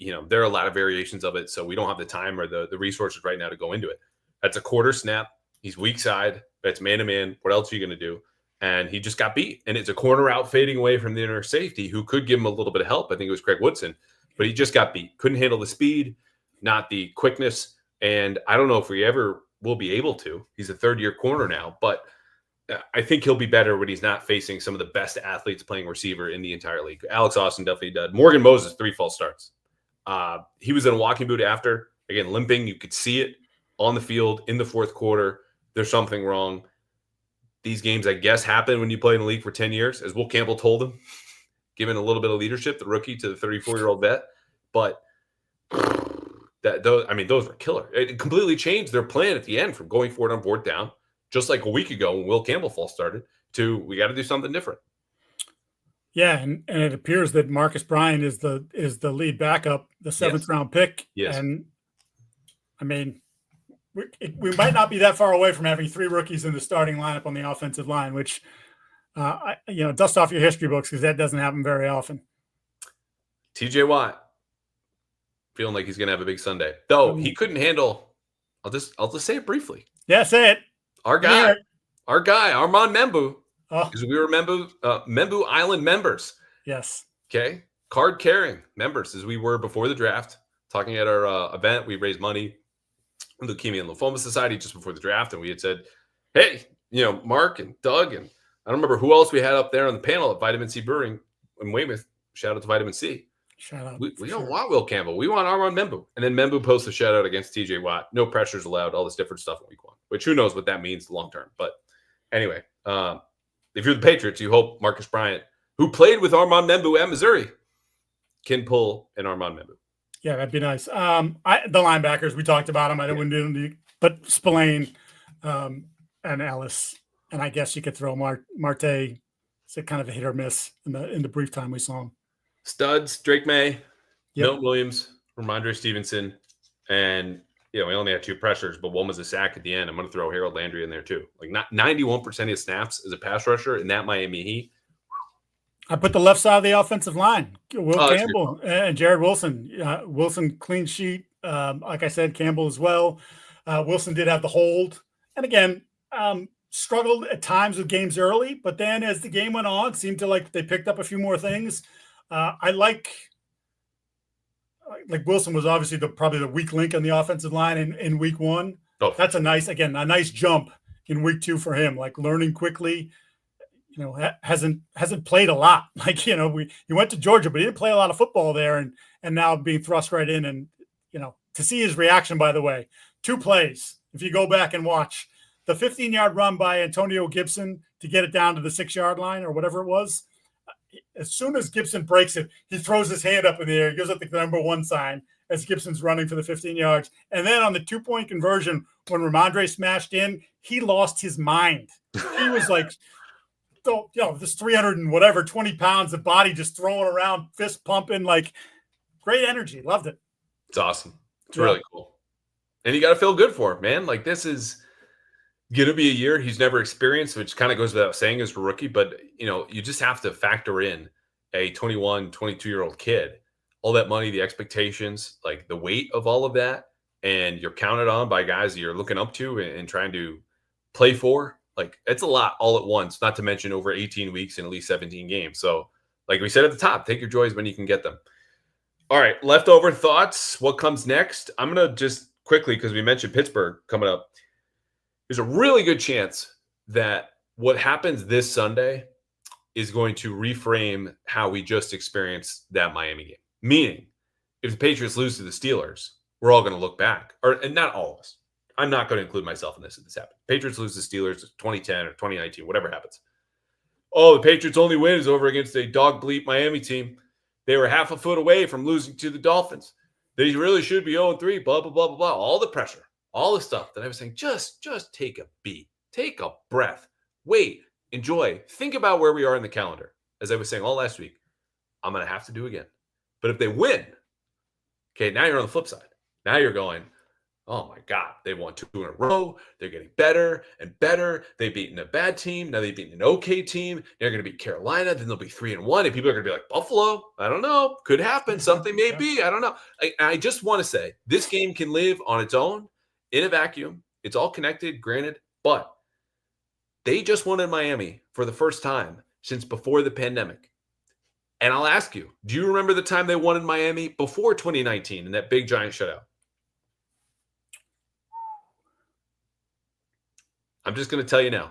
there are a lot of variations of it. So we don't have the time or the resources right now to go into it. That's a quarter snap. He's weak side. That's man to man. What else are you going to do? And he just got beat. And it's a corner out fading away from the inner safety who could give him a little bit of help. I think it was Craig Woodson, but he just got beat. Couldn't handle the speed, not the quickness. And I don't know if we ever will be able to. He's a third-year corner now, but I think he'll be better when he's not facing some of the best athletes playing receiver in the entire league. Alex Austin definitely did. Morgan Moses, 3 false starts. He was in a walking boot after, again, limping. You could see it on the field in the fourth quarter. There's something wrong. These games, I guess, happen when you play in the league for 10 years, as Will Campbell told him, giving a little bit of leadership, the rookie to the 34-year-old vet. But those were killer. It completely changed their plan at the end from going for it on fourth down, just like a week ago when Will Campbell false started, to we got to do something different. Yeah, and it appears that Marcus Bryant is the lead backup, the 7th round pick. Yes. And I mean, we might not be that far away from having 3 rookies in the starting lineup on the offensive line, which dust off your history books because that doesn't happen very often. TJ Watt feeling like he's going to have a big Sunday, though he couldn't handle. I'll just say it briefly. Yeah, say it. Our guy, Armand Membu, because we were Membu Island members. Yes. Okay. Card carrying members as we were before the draft. Talking at our event, we raised money for the Leukemia and Lymphoma Society just before the draft, and we had said, "Hey, Mark and Doug and I don't remember who else we had up there on the panel at Vitamin C Brewing in Weymouth. Shout out to Vitamin C. Shout out. We don't want Will Campbell. We want Armand Membu." And then Membu posts a shout out against TJ Watt. No pressures allowed. All this different stuff in week 1, which who knows what that means long term. But anyway, if you're the Patriots, you hope Marcus Bryant, who played with Armand Membu at Missouri, can pull an Armand Membu. Yeah, that'd be nice. The linebackers, we talked about them. I didn't do, but Spillane and Ellis, and I guess you could throw Marte. It's a kind of a hit or miss in the brief time we saw him. Studs, Drake Maye, Milton Williams, Ramondre Stevenson, and we only had 2 pressures, but one was a sack at the end. I'm going to throw Harold Landry in there too. Like not 91% of his snaps as a pass rusher in that Miami Heat. I put the left side of the offensive line. Will Campbell and Jared Wilson. Wilson clean sheet. Like I said, Campbell as well. Wilson did have the hold, and again struggled at times with games early, but then as the game went on, it seemed to like they picked up a few more things. I like Wilson was obviously probably the weak link on the offensive line in week 1. Oh. That's a nice jump in week 2 for him, like learning quickly. Hasn't played a lot. He went to Georgia, but he didn't play a lot of football there, and now being thrust right in, and to see his reaction. By the way, 2 plays. If you go back and watch the 15-yard run by Antonio Gibson to get it down to the 6-yard line or whatever it was, as soon as Gibson breaks it, he throws his hand up in the air. He goes up the number 1 sign as Gibson's running for the 15 yards. And then on the 2-point conversion, when Ramondre smashed in, he lost his mind. He was like, this 300 and whatever, 20 pounds of body just throwing around, fist pumping, like great energy. Loved it. It's awesome. It's really cool. And you got to feel good for him, man. Like this is going to be a year he's never experienced, which kind of goes without saying as a rookie, but you just have to factor in a 21, 22-year-old kid, all that money, the expectations, like the weight of all of that. And you're counted on by guys that you're looking up to and trying to play for. Like it's a lot all at once, not to mention over 18 weeks and at least 17 games. So like we said at the top, take your joys when you can get them. All right. Leftover thoughts. What comes next? I'm going to just quickly, because we mentioned Pittsburgh coming up. There's a really good chance that what happens this Sunday is going to reframe how we just experienced that Miami game. Meaning, if the Patriots lose to the Steelers, we're all going to look back. And not all of us. I'm not going to include myself in this if this happens. Patriots lose to Steelers 2010 or 2019, whatever happens. Oh, the Patriots' only win is over against a dog bleep Miami team. They were half a foot away from losing to the Dolphins. They really should be 0-3, blah, blah, blah, blah, blah. All the pressure. All the stuff that I was saying, just take a beat, take a breath, wait, enjoy, think about where we are in the calendar. As I was saying all last week, I'm going to have to do again. But if they win, okay, now you're on the flip side. Now you're going, Oh my God, they won 2 in a row. They're getting better and better. They've beaten a bad team. Now they've beaten an okay team. They're going to beat Carolina. Then they'll be 3-1. And people are going to be like, Buffalo? I don't know. Could happen. Something may be. I don't know. I just want to say this game can live on its own in a vacuum. It's all connected, granted, but they just won in Miami for the first time since before the pandemic. And I'll ask you, do you remember the time they won in Miami before 2019 in that big giant shutout? I'm just going to tell you now.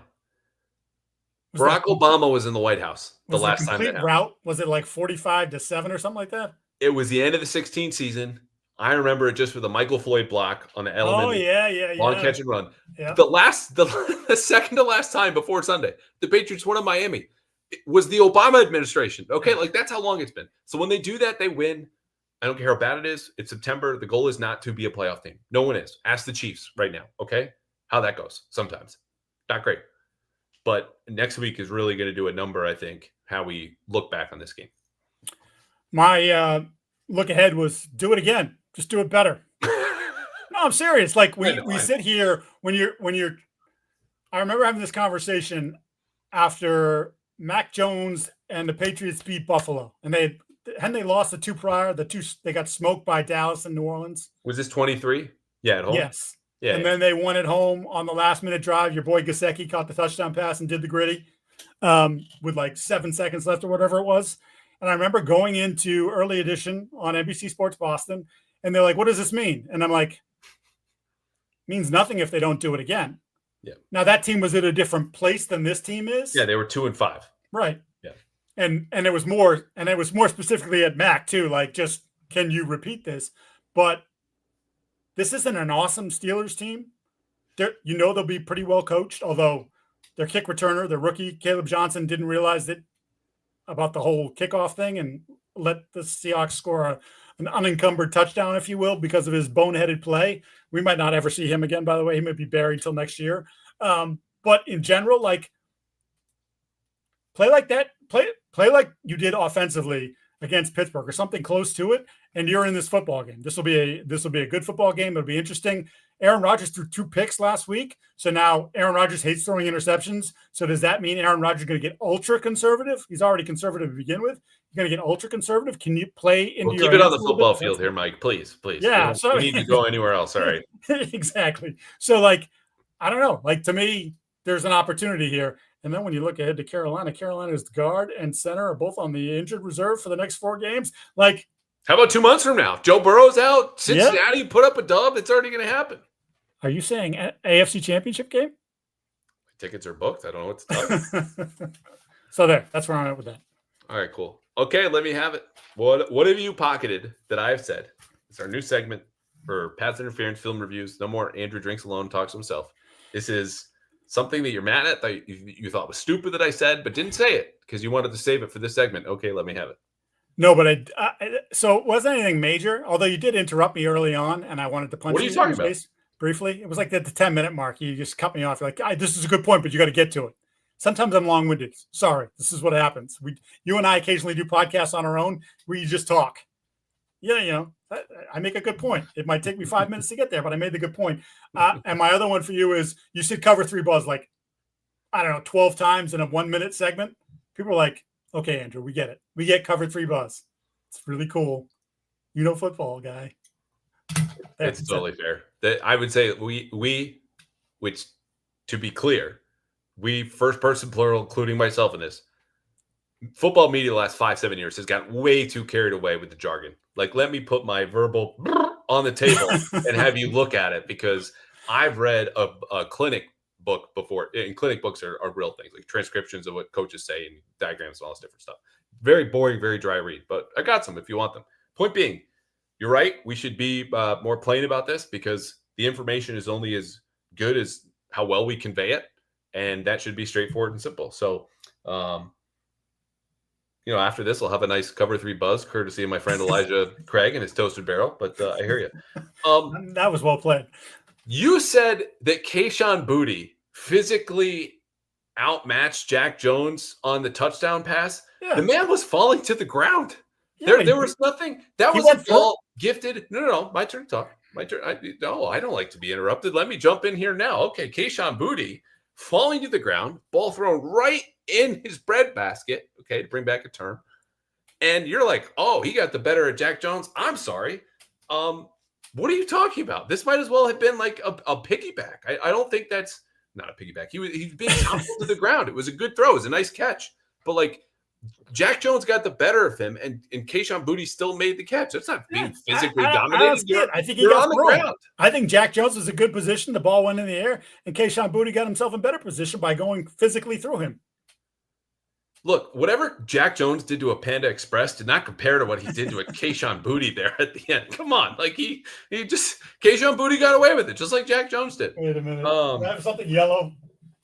Barack Obama was in the White House the last time that happened. Was it like 45-7 or something like that? It was the end of the 16th season. I remember it just with a Michael Floyd block on the element. Oh, yeah. Long catch and run. Yeah. The second to last time before Sunday, the Patriots won in Miami. It was the Obama administration. Okay, like that's how long it's been. So when they do that, they win. I don't care how bad it is. It's September. The goal is not to be a playoff team. No one is. Ask the Chiefs right now, okay? How that goes sometimes. Not great. But next week is really going to do a number, I think, how we look back on this game. My look ahead was do it again. Just do it better. No, I'm serious. Like we sit here when you're I remember having this conversation after Mac Jones and the Patriots beat Buffalo. And they lost the 2 prior. They got smoked by Dallas and New Orleans. Was this 23? Yeah, at home? Yes. Yeah, and then they won at home on the last-minute drive. Your boy Gesicki caught the touchdown pass and did the gritty with like 7 seconds left or whatever it was. And I remember going into early edition on NBC Sports Boston, and they're like, what does this mean? And I'm like, means nothing if they don't do it again. Yeah. Now, that team was at a different place than this team is. Yeah, they were 2-5. Right. Yeah. And it was more specifically at Mac, too. Like, just, can you repeat this? But this isn't an awesome Steelers team. They'll be pretty well coached, although their kick returner, their rookie, Caleb Johnson, didn't realize about the whole kickoff thing and let the Seahawks score an unencumbered touchdown, if you will, because of his boneheaded play. We might not ever see him again, by the way. He might be buried till next year. But in general, like, play like that. Play like you did offensively against Pittsburgh or something close to it, and you're in this football game. This will be a good football game. It'll be interesting. Aaron Rodgers threw 2 picks last week, so now Aaron Rodgers hates throwing interceptions. So does that mean Aaron Rodgers is going to get ultra conservative? He's already conservative to begin with. You're going to get ultra conservative. Can you play into your keep it on the football field here, Mike? Please. Yeah, we need to go anywhere else. All right. Exactly. So, like, I don't know. Like, to me, there's an opportunity here. And then when you look ahead to Carolina's guard and center are both on the injured reserve for the next 4 games. Like, how about 2 months from now? Joe Burrow's out. Cincinnati put up a dub. It's already going to happen. Are you saying AFC Championship game? Tickets are booked. I don't know what to tell you. So that's where I'm at with that. All right, cool. Okay, let me have it. What have you pocketed that I've said? It's our new segment for Pass Interference Film Reviews. No more Andrew Drinks Alone, talks to himself. This is something that you're mad at, that you thought was stupid that I said, but didn't say it because you wanted to save it for this segment. Okay, let me have it. No, but so it wasn't anything major, although you did interrupt me early on, and I wanted to punch you in the face briefly. It was like at the 10-minute mark. You just cut me off. You're like, this is a good point, but you got to get to it. Sometimes I'm long-winded. Sorry, this is what happens. You and I occasionally do podcasts on our own where you just talk. Yeah, I make a good point. It might take me 5 minutes to get there, but I made the good point. And my other one for you is you said cover 3 buzz like, I don't know, 12 times in a 1-minute segment. People are like, okay, Andrew, we get it. We get cover 3 buzz. It's really cool. Football guy. It's totally fair. I would say we, which to be clear, we first person plural, including myself in this, football media the last 5-7 years has gotten way too carried away with the jargon. Like, let me put my verbal on the table and have you look at it, because I've read a clinic book before, and clinic books are real things, like transcriptions of what coaches say and diagrams and all this different stuff. Very boring, very dry read, but I got some if you want them. Point being, you're right. We should be more plain about this because the information is only as good as how well we convey it, and that should be straightforward and simple. So, after this, I'll have a nice cover 3 buzz, courtesy of my friend Elijah Craig and his toasted barrel. But I hear you. That was well played. You said that Kayshon Boutte physically outmatched Jack Jones on the touchdown pass. Yeah. The man was falling to the ground. Yeah, there was nothing. That was a ball gifted. No. My turn to talk. My turn. No, I don't like to be interrupted. Let me jump in here now. Okay, Kayshon Boutte falling to the ground, ball thrown right in his bread basket. Okay, to bring back a term. And you're like, oh, he got the better of Jack Jones. I'm sorry. What are you talking about? This might as well have been like a piggyback. I don't think that's not a piggyback. He's being toppled to the ground. It was a good throw. It was a nice catch. But like Jack Jones got the better of him, and Kayshon Boutte still made the catch. That's not being physically dominated. I think he got on the ground. I think Jack Jones was a good position. The ball went in the air, and Kayshon Boutte got himself in better position by going physically through him. Look, whatever Jack Jones did to a Panda Express did not compare to what he did to a Kayshon Boutte there at the end. Come on, like he just Kayshon Boutte got away with it, just like Jack Jones did. Wait a minute, I have something yellow.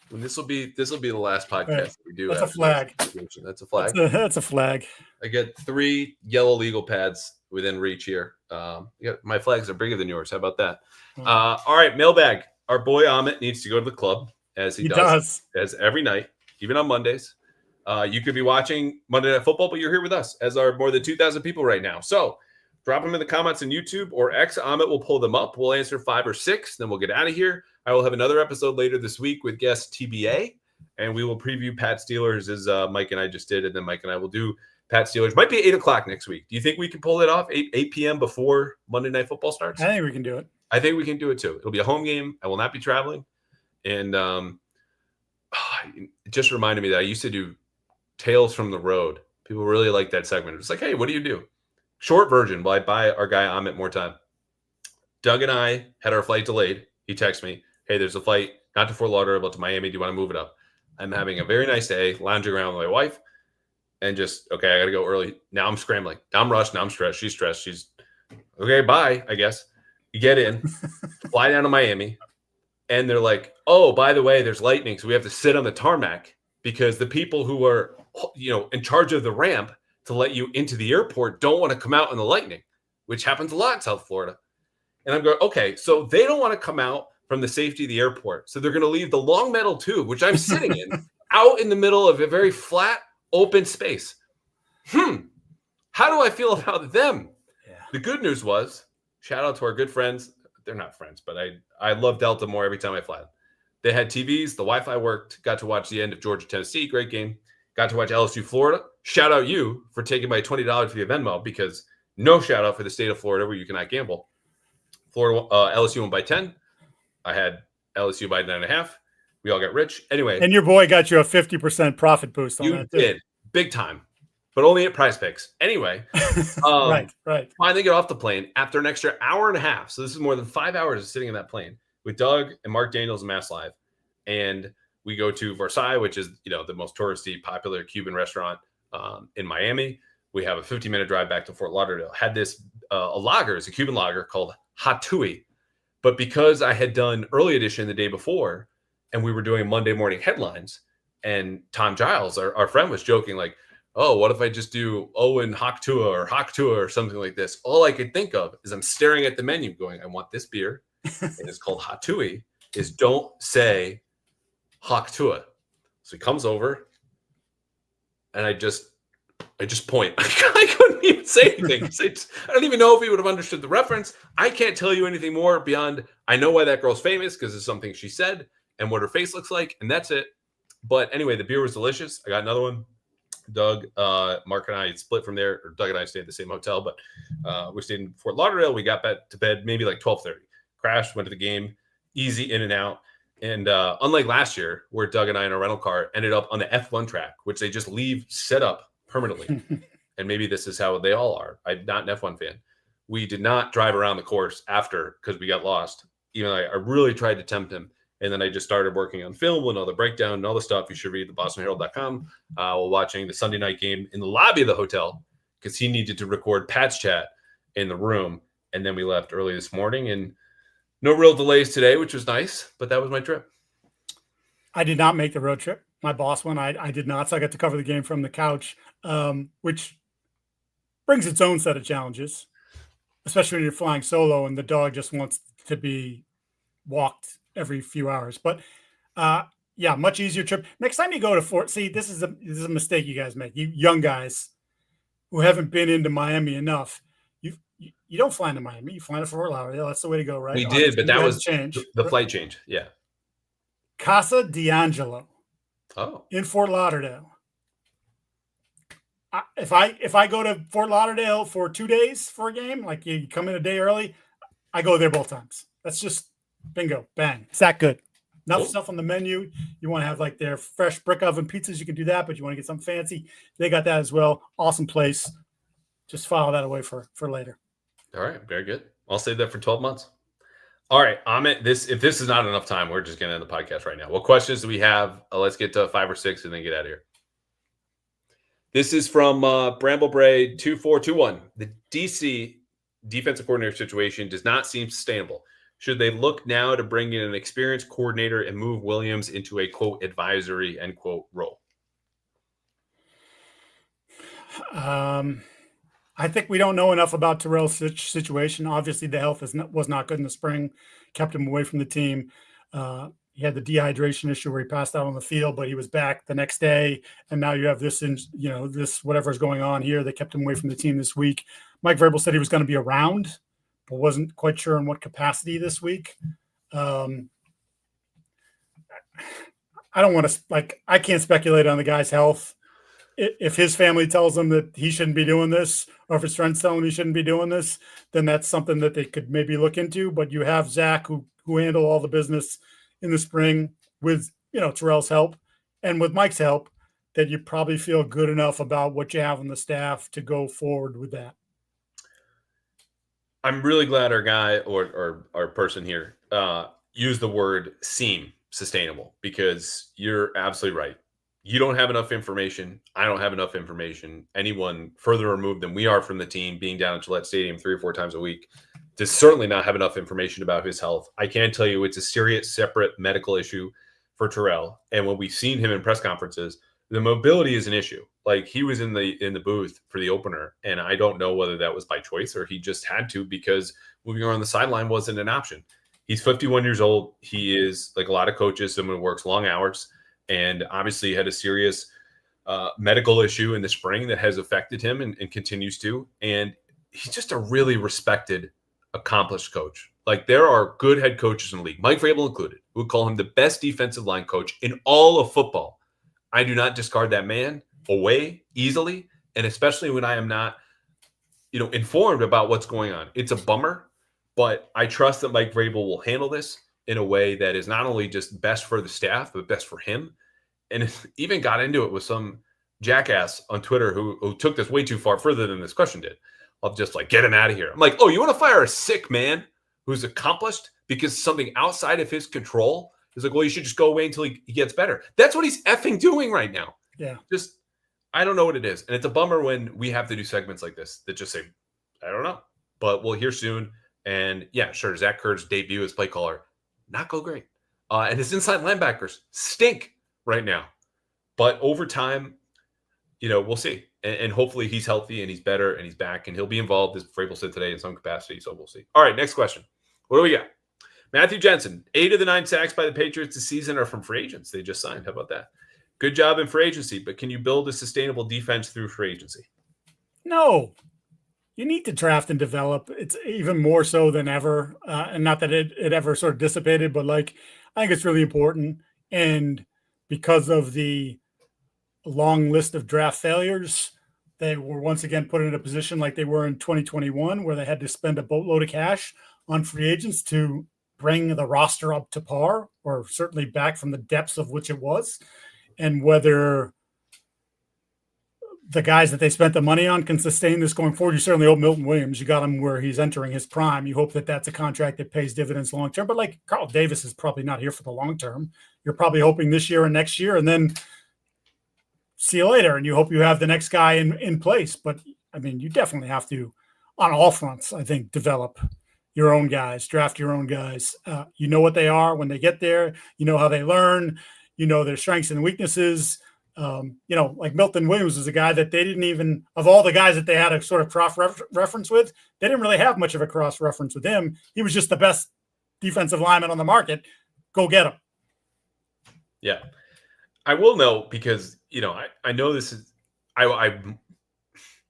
And this will be the last podcast that we do. That's a flag. That's a flag. That's a flag. I get 3 yellow legal pads within reach here. My flags are bigger than yours. How about that? All right, mailbag. Our boy Amit needs to go to the club as he does as every night, even on Mondays. You could be watching Monday Night Football, but you're here with us, as are more than 2,000 people right now. So drop them in the comments on YouTube or X. Amit will pull them up. We'll answer 5 or 6, then we'll get out of here. I will have another episode later this week with guest TBA, and we will preview Pat Steelers as Mike and I just did, and then Mike and I will do Pat Steelers. Might be 8 o'clock next week. Do you think we can pull it off, 8 p.m. before Monday Night Football starts? I think we can do it. I think we can do it too. It'll be a home game. I will not be traveling. And it just reminded me that I used to do Tales from the Road. People really like that segment. It's like, hey, what do you do? Short version, while I buy our guy Amit more time. Doug and I had our flight delayed. He texted me, hey, there's a flight not to Fort Lauderdale, but to Miami. Do you want to move it up? I'm having a very nice day, lounging around with my wife, and just, okay, I got to go early. Now I'm scrambling. Now I'm rushed. Now I'm stressed. She's stressed. She's, okay, bye, I guess. You get in, fly down to Miami, and they're like, oh, by the way, there's lightning, so we have to sit on the tarmac because the people who are, in charge of the ramp to let you into the airport don't want to come out in the lightning, which happens a lot in South Florida. And I'm going, okay, so they don't want to come out from the safety of the airport. So they're going to leave the long metal tube, which I'm sitting in, out in the middle of a very flat, open space. How do I feel about them? Yeah. The good news was, shout out to our good friends. They're not friends, but I love Delta more every time I fly. They had TVs. The Wi-Fi worked. Got to watch the end of Georgia, Tennessee. Great game. Got to watch LSU, Florida. Shout out you for taking my $20 via Venmo, because no shout out for the state of Florida where you cannot gamble. Florida, LSU won by 10. I had LSU by 9.5. We all got rich. Anyway. And your boy got you a 50% profit boost on that too. You did. Big time. But only at PrizePicks. Anyway. Right. Finally get off the plane after an extra hour and a half. So this is more than 5 hours of sitting in that plane with Doug and Mark Daniels and Mass Live. And we go to Versailles, which is, the most touristy, popular Cuban restaurant in Miami. We have a 15-minute drive back to Fort Lauderdale. Had this a lager, it's a Cuban lager called Hatui. But because I had done early edition the day before, and we were doing Monday morning headlines, and Tom Giles, our friend, was joking like, oh, what if I just do Owen Haktua or something like this? All I could think of is I'm staring at the menu going, I want this beer. And it's called Hatui. Is don't say Haktua. So he comes over, and I just point. I couldn't even say anything. I don't even know if he would have understood the reference. I can't tell you anything more beyond I know why that girl's famous because it's something she said and what her face looks like, and that's it. But anyway, the beer was delicious. I got another one. Doug, Mark, and I split from there. Or Doug and I stayed at the same hotel, but we stayed in Fort Lauderdale. We got back to bed maybe like 12:30. Crashed, went to the game, easy in and out. And unlike last year, where Doug and I in a rental car ended up on the F1 track, which they just leave set up permanently. And maybe this is how they all are. I'm not an F1 fan. We did not drive around the course after because we got lost. Even though I really tried to tempt him. And then I just started working on film and all the breakdown and all the stuff. You should read the BostonHerald.com while watching the Sunday night game in the lobby of the hotel because he needed to record Pat's chat in the room. And then we left early this morning and no real delays today, which was nice. But that was my trip. I did not make the road trip. My boss went. I did not. So I got to cover the game from the couch, which brings its own set of challenges, especially when you're flying solo and the dog just wants to be walked every few hours. But yeah, much easier trip. Next time you go to Fort, see, this is a mistake you guys make. You young guys who haven't been into Miami enough. You don't fly into Miami. You fly into Fort Lauderdale. That's the way to go, right? We did, but that was change. The flight change. Yeah. Casa D'Angelo. Oh. In Fort Lauderdale. If I go to Fort Lauderdale for 2 days for a game, like you come in a day early, I go there both times. That's just bingo, bang. It's that good. Enough stuff on the menu. You want to have like their fresh brick oven pizzas, you can do that, but you want to get something fancy, they got that as well. Awesome place. Just file that away for later. All right, very good. I'll save that for 12 months. All right, Amit, if this is not enough time, we're just going to end the podcast right now. What questions do we have? Let's get to 5 or 6 and then get out of here. This is from Bramblebray2421. The DC defensive coordinator situation does not seem sustainable. Should they look now to bring in an experienced coordinator and move Williams into a, quote, advisory, end quote, role? I think we don't know enough about Terrell's situation. Obviously, the health was not good in the spring, kept him away from the team. He had the dehydration issue where he passed out on the field, but he was back the next day. And now you have this, this whatever's going on here. They kept him away from the team this week. Mike Vrabel said he was going to be around, but wasn't quite sure in what capacity this week. I don't want to I can't speculate on the guy's health. If his family tells him that he shouldn't be doing this, or if his friends tell him he shouldn't be doing this, then that's something that they could maybe look into. But you have Zach who handled all the business in the spring with, Terrell's help and with Mike's help, that you probably feel good enough about what you have on the staff to go forward with that. I'm really glad our guy or our person here used the word seem sustainable, because you're absolutely right. You don't have enough information. I don't have enough information. Anyone further removed than we are from the team, being down at Gillette Stadium 3 or 4 times a week, does certainly not have enough information about his health. I can tell you it's a serious, separate medical issue for Terrell. And when we've seen him in press conferences, the mobility is an issue. Like, he was in the booth for the opener, and I don't know whether that was by choice or he just had to, because moving around the sideline wasn't an option. He's 51 years old. He is, like a lot of coaches, someone who works long hours, and obviously had a serious medical issue in the spring that has affected him and continues to. And he's just a really respected, accomplished coach. Like, there are good head coaches in the league, Mike Vrabel included, who would call him the best defensive line coach in all of football. I do not discard that man away easily, and especially when I am not, informed about what's going on. It's a bummer, but I trust that Mike Vrabel will handle this in a way that is not only just best for the staff, but best for him. And even got into it with some jackass on Twitter who took this way too far, further than this question did, of just like, get him out of here. I'm like, oh, you want to fire a sick man who's accomplished because something outside of his control? Is like, well, you should just go away until he gets better. That's what he's effing doing right now. Yeah. Just, I don't know what it is. And it's a bummer when we have to do segments like this that just say, I don't know, but we'll hear soon. And yeah, sure, Zach Kurtz's debut as play caller, not go great. And his inside linebackers stink right now. But over time, we'll see. And hopefully he's healthy and he's better and he's back and he'll be involved, as Vrabel said today, in some capacity. So we'll see. All right, next question. What do we got? Matthew Jensen, 8 of the 9 sacks by the Patriots this season are from free agents they just signed. How about that? Good job in free agency, but can you build a sustainable defense through free agency? No. You need to draft and develop. It's even more so than ever. And not that it ever sort of dissipated, but I think it's really important. And because of the long list of draft failures, they were once again put in a position like they were in 2021, where they had to spend a boatload of cash on free agents to bring the roster up to par, or certainly back from the depths of which it was. And whether the guys that they spent the money on can sustain this going forward. You certainly hope Milton Williams, you got him where he's entering his prime. You hope that that's a contract that pays dividends long term. But like Carl Davis is probably not here for the long term. You're probably hoping this year and next year, and then see you later. And you hope you have the next guy in place. But I mean, you definitely have to, on all fronts, I think, develop your own guys, draft your own guys. You know what they are when they get there. You know how they learn. You know their strengths and weaknesses. Like Milton Williams was a guy that they didn't even, of all the guys that they had a sort of cross-reference with, they didn't really have much of a cross-reference with him. He was just the best defensive lineman on the market. Go get him. Yeah. I will know, because, I know this is,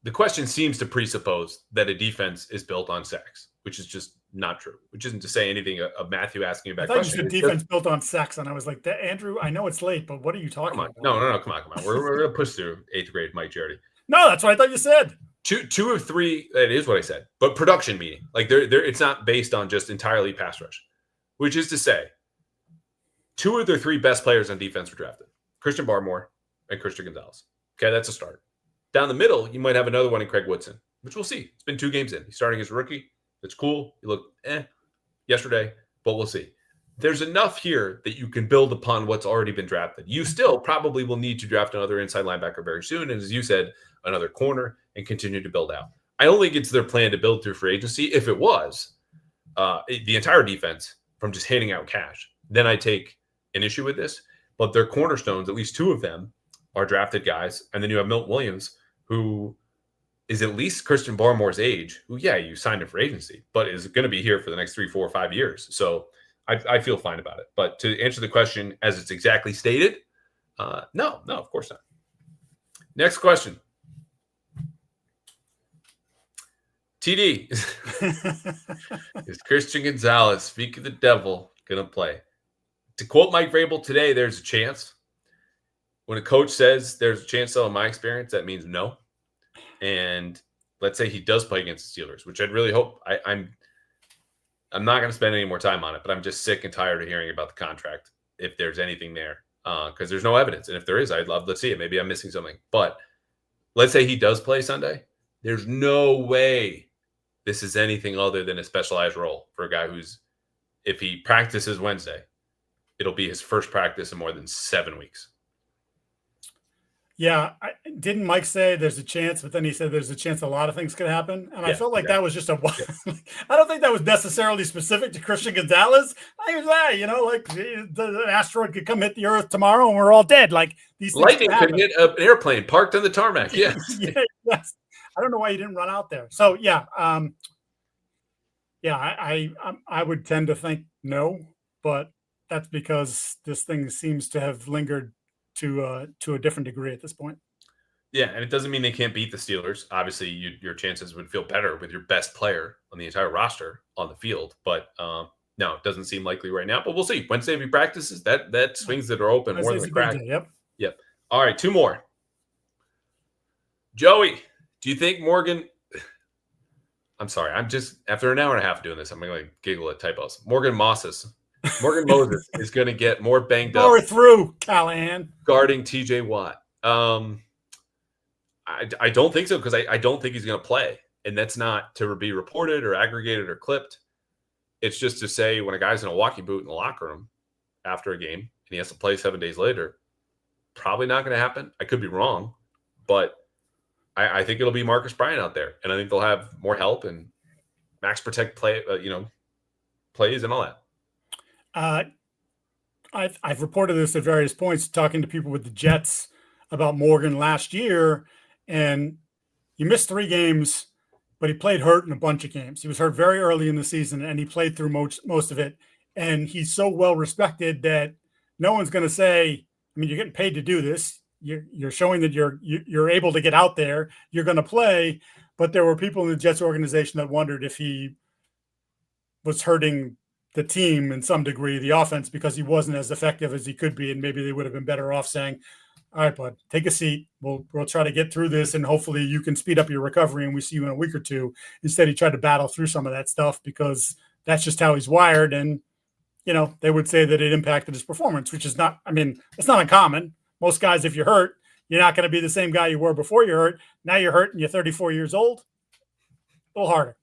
the the question seems to presuppose that a defense is built on sacks, which is just not true, which isn't to say anything of Matthew asking about. I thought you said defense built on sacks, and I was like, Andrew, I know it's late, but what are you talking about? No, come on. We're going to push through 8th grade Mike Giardi. No, that's what I thought you said. Two of three, that is what I said, but production meaning. Like it's not based on just entirely pass rush, which is to say 2 of their 3 best players on defense were drafted, Christian Barmore and Christian Gonzalez. Okay, that's a start. Down the middle, you might have another one in Craig Woodson, which we'll see. It's been 2 games in. He's starting as a rookie. It's cool. He looked yesterday, but we'll see. There's enough here that you can build upon what's already been drafted. You still probably will need to draft another inside linebacker very soon, and as you said, another corner, and continue to build out. I don't think it's their plan to build through free agency. If it was, the entire defense from just handing out cash, then I take an issue with this. But their cornerstones, at least 2 of them, are drafted guys. And then you have Milton Williams, who is at least Christian Barmore's age, who, you signed him for agency, but is going to be here for the next 3, 4, 5 years. So I feel fine about it. But to answer the question as it's exactly stated, no, of course not. Next question. TD. Is Christian Gonzalez, speak of the devil, going to play? To quote Mike Vrabel today, there's a chance. When a coach says there's a chance, though, in my experience, that means no. And let's say he does play against the Steelers, which I'd really hope. I'm not going to spend any more time on it, but I'm just sick and tired of hearing about the contract if there's anything there, because there's no evidence. And if there is, I'd love to see it. Maybe I'm missing something. But let's say he does play Sunday. There's no way this is anything other than a specialized role for a guy who's, if he practices Wednesday, it'll be his first practice in more than 7 weeks. Yeah. Didn't Mike say there's a chance, but then he said there's a chance a lot of things could happen. And I felt like that was just I don't think that was necessarily specific to Christian Gonzalez. I was like the asteroid could come hit the earth tomorrow and we're all dead. Like these things lightning could hit an airplane parked on the tarmac. Yes. Yes. I don't know why he didn't run out there. So I would tend to think no, but that's because this thing seems to have lingered to a different degree at this point. Yeah, and it doesn't mean they can't beat the Steelers. Obviously, your chances would feel better with your best player on the entire roster on the field. But no, it doesn't seem likely right now. But we'll see. Wednesday, if he practices, that swings that are open more than a crack. Yep. All right, 2 more. Joey, do you think Morgan? I'm sorry. I'm just after an hour and a half doing this, I'm going to giggle at typos. Morgan Moses is going to get more banged up. Power through, Callahan. Guarding TJ Watt. I don't think so because I don't think he's going to play. And that's not to be reported or aggregated or clipped. It's just to say when a guy's in a walking boot in the locker room after a game and he has to play 7 days later, probably not going to happen. I could be wrong, but I think it'll be Marcus Bryant out there. And I think they'll have more help and max protect plays and all that. I've reported this at various points, talking to people with the Jets about Morgan last year, and he missed 3 games, but he played hurt in a bunch of games. He was hurt very early in the season, and he played through most of it. And he's so well respected that no one's going to say, I mean, you're getting paid to do this. You're showing that you're able to get out there. You're going to play. But there were people in the Jets organization that wondered if he was hurting the team in some degree, the offense, because he wasn't as effective as he could be. And maybe they would have been better off saying, all right, bud, take a seat. We'll try to get through this, and hopefully you can speed up your recovery and we see you in a week or 2. Instead, he tried to battle through some of that stuff because that's just how he's wired. And, they would say that it impacted his performance, which is not, it's not uncommon. Most guys, if you're hurt, you're not going to be the same guy you were before you're hurt. Now you're hurt and you're 34 years old. A little harder.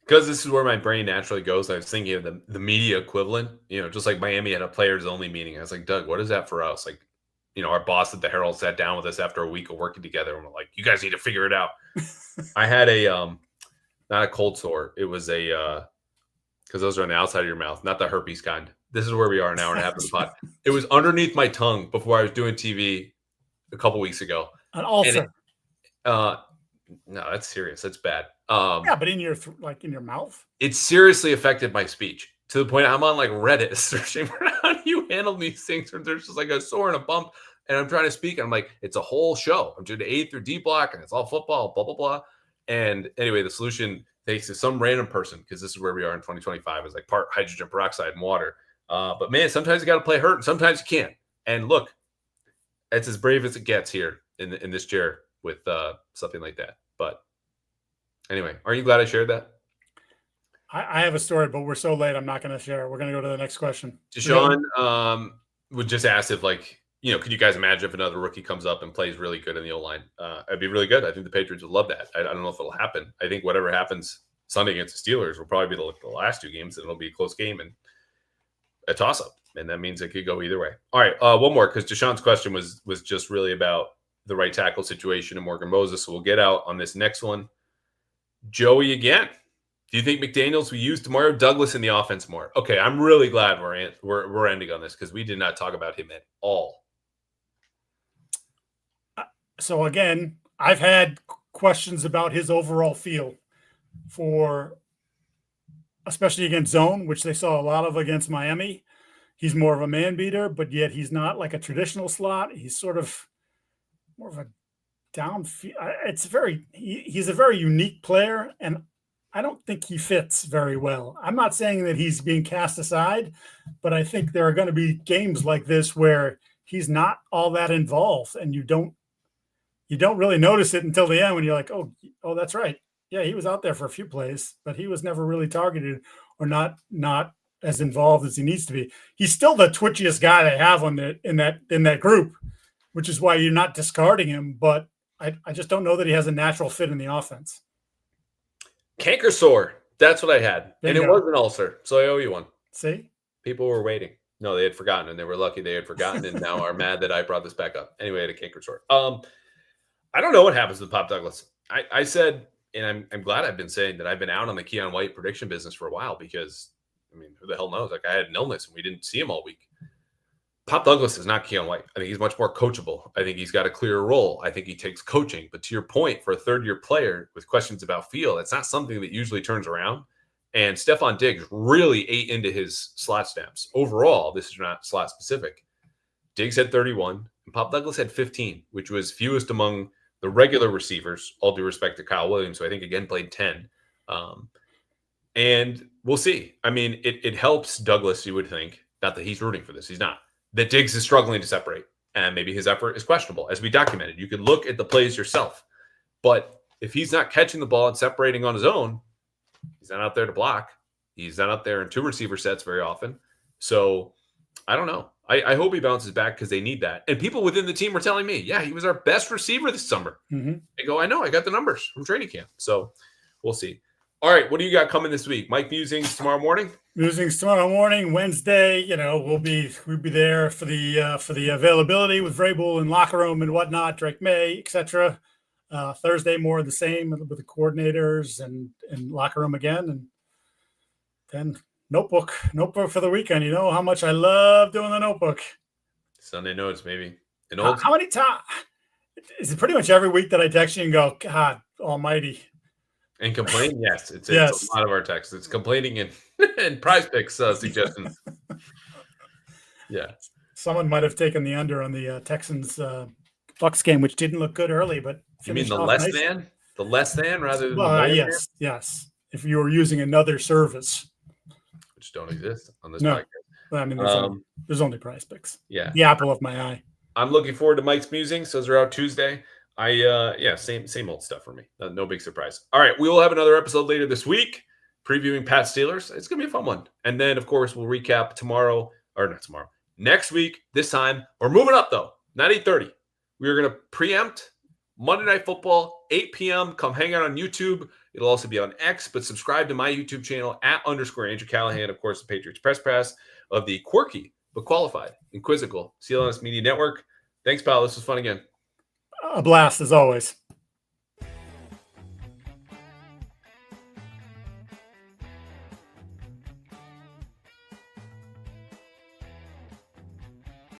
Because this is where my brain naturally goes. I was thinking of the media equivalent, just like Miami had a players only meeting. I was like, Doug, what is that for us? Like, our boss at the Herald sat down with us after a week of working together and we're like, you guys need to figure it out. I had not a cold sore. It was because those are on the outside of your mouth, not the herpes kind. This is where we are an hour and a half in the pod. It was underneath my tongue before I was doing TV a couple weeks ago. An ulcer. No, that's serious. That's bad. But in your in your mouth, it seriously affected my speech to the point I'm on like Reddit searching for how do you handle these things. Or there's just like a sore and a bump, And I'm trying to speak, and I'm like, it's a whole show. I'm doing the A through D block, and it's all football, blah, blah, blah. And anyway, the solution takes to some random person, because this is where we are in 2025, is like part hydrogen peroxide and water. But man, sometimes you got to play hurt, and sometimes you can't. And look, it's as brave as it gets here in this chair with something like that. But anyway, aren't you glad I shared that? I have a story, but we're so late, I'm not going to share it. We're going to go to the next question. Deshaun would just ask if, like, could you guys imagine if another rookie comes up and plays really good in the O-line? It'd be really good. I think the Patriots would love that. I don't know if it'll happen. I think whatever happens Sunday against the Steelers will probably be the last two games, and it'll be a close game and a toss-up. And that means it could go either way. All right, one more, because Deshaun's question was just really about the right tackle situation and Morgan Moses. So we'll get out on this next one. Joey again. Do you think McDaniels will use DeMario Douglas in the offense more? Okay, I'm really glad we're ending on this, because we did not talk about him at all. So again, I've had questions about his overall feel for, especially against zone, which they saw a lot of against Miami. He's more of a man beater, but yet he's not like a traditional slot. He's sort of more of a downfield. He's a very unique player, and I don't think he fits very well. I'm not saying that he's being cast aside, but I think there are going to be games like this where he's not all that involved, and you don't really notice it until the end when you're like, oh, that's right. Yeah, he was out there for a few plays, but he was never really targeted or not as involved as he needs to be. He's still the twitchiest guy they have in that group, which is why you're not discarding him. But I just don't know that he has a natural fit in the offense. Canker sore. That's what I had. Bingo. And it was an ulcer, so I owe you one. See? People were waiting. No, they had forgotten, and they were lucky they had forgotten, and now are mad that I brought this back up. Anyway, I had a canker sore. I don't know what happens with Pop Douglas. I said, and I'm glad I've been saying that I've been out on the Keon White prediction business for a while, because, I mean, who the hell knows? Like, I had an illness, and we didn't see him all week. Pop Douglas is not Keon White. I think he's much more coachable. I think he's got a clearer role. I think he takes coaching. But to your point, for a third-year player with questions about feel, that's not something that usually turns around. And Stefon Diggs really ate into his slot snaps. Overall, this is not slot specific. Diggs had 31, and Pop Douglas had 15, which was fewest among the regular receivers, all due respect to Kyle Williams, who I think, again, played 10. And we'll see. I mean, it helps Douglas, you would think. Not that he's rooting for this. He's not. That Diggs is struggling to separate, and maybe his effort is questionable, as we documented. You could look at the plays yourself. But if he's not catching the ball and separating on his own, he's not out there to block. He's not out there in two receiver sets very often. So I don't know. I hope he bounces back, because they need that. And people within the team were telling me, yeah, he was our best receiver this summer. Mm-hmm. I go, I know. I got the numbers from training camp. So we'll see. All right, what do you got coming this week? Mike Musings tomorrow morning? Musings tomorrow morning, Wednesday. We'll be there for the availability with Vrabel and locker room and whatnot, Drake Maye, etc. Thursday, more of the same with the coordinators and locker room again, and then notebook for the weekend. You know how much I love doing the notebook. Sunday notes, maybe. How many times? Is it pretty much every week that I text you and go, God Almighty? And complain, yes. It's a lot of our texts. It's complaining and PrizePicks suggestions. Yeah. Someone might have taken the under on the Texans Bucs game, which didn't look good early, but you mean the less than? The less than rather than the yes. If you were using another service, which don't exist on this podcast. I mean, there's only PrizePicks. Yeah. The apple of my eye. I'm looking forward to Mike's musings. Those are out Tuesday. Same old stuff for me. No big surprise. All right, we will have another episode later this week previewing Pat Steelers. It's gonna be a fun one, and then of course we'll recap next week. This time we're moving up though, not 8:30. We are gonna preempt Monday Night Football, 8 p.m. Come hang out on YouTube. It'll also be on X, but subscribe to my YouTube channel @_Andrew Callahan. Of course, the Patriots Press Pass of the quirky but qualified and quizzical CLNS Media Network. Thanks, pal. This was fun again. A blast as always.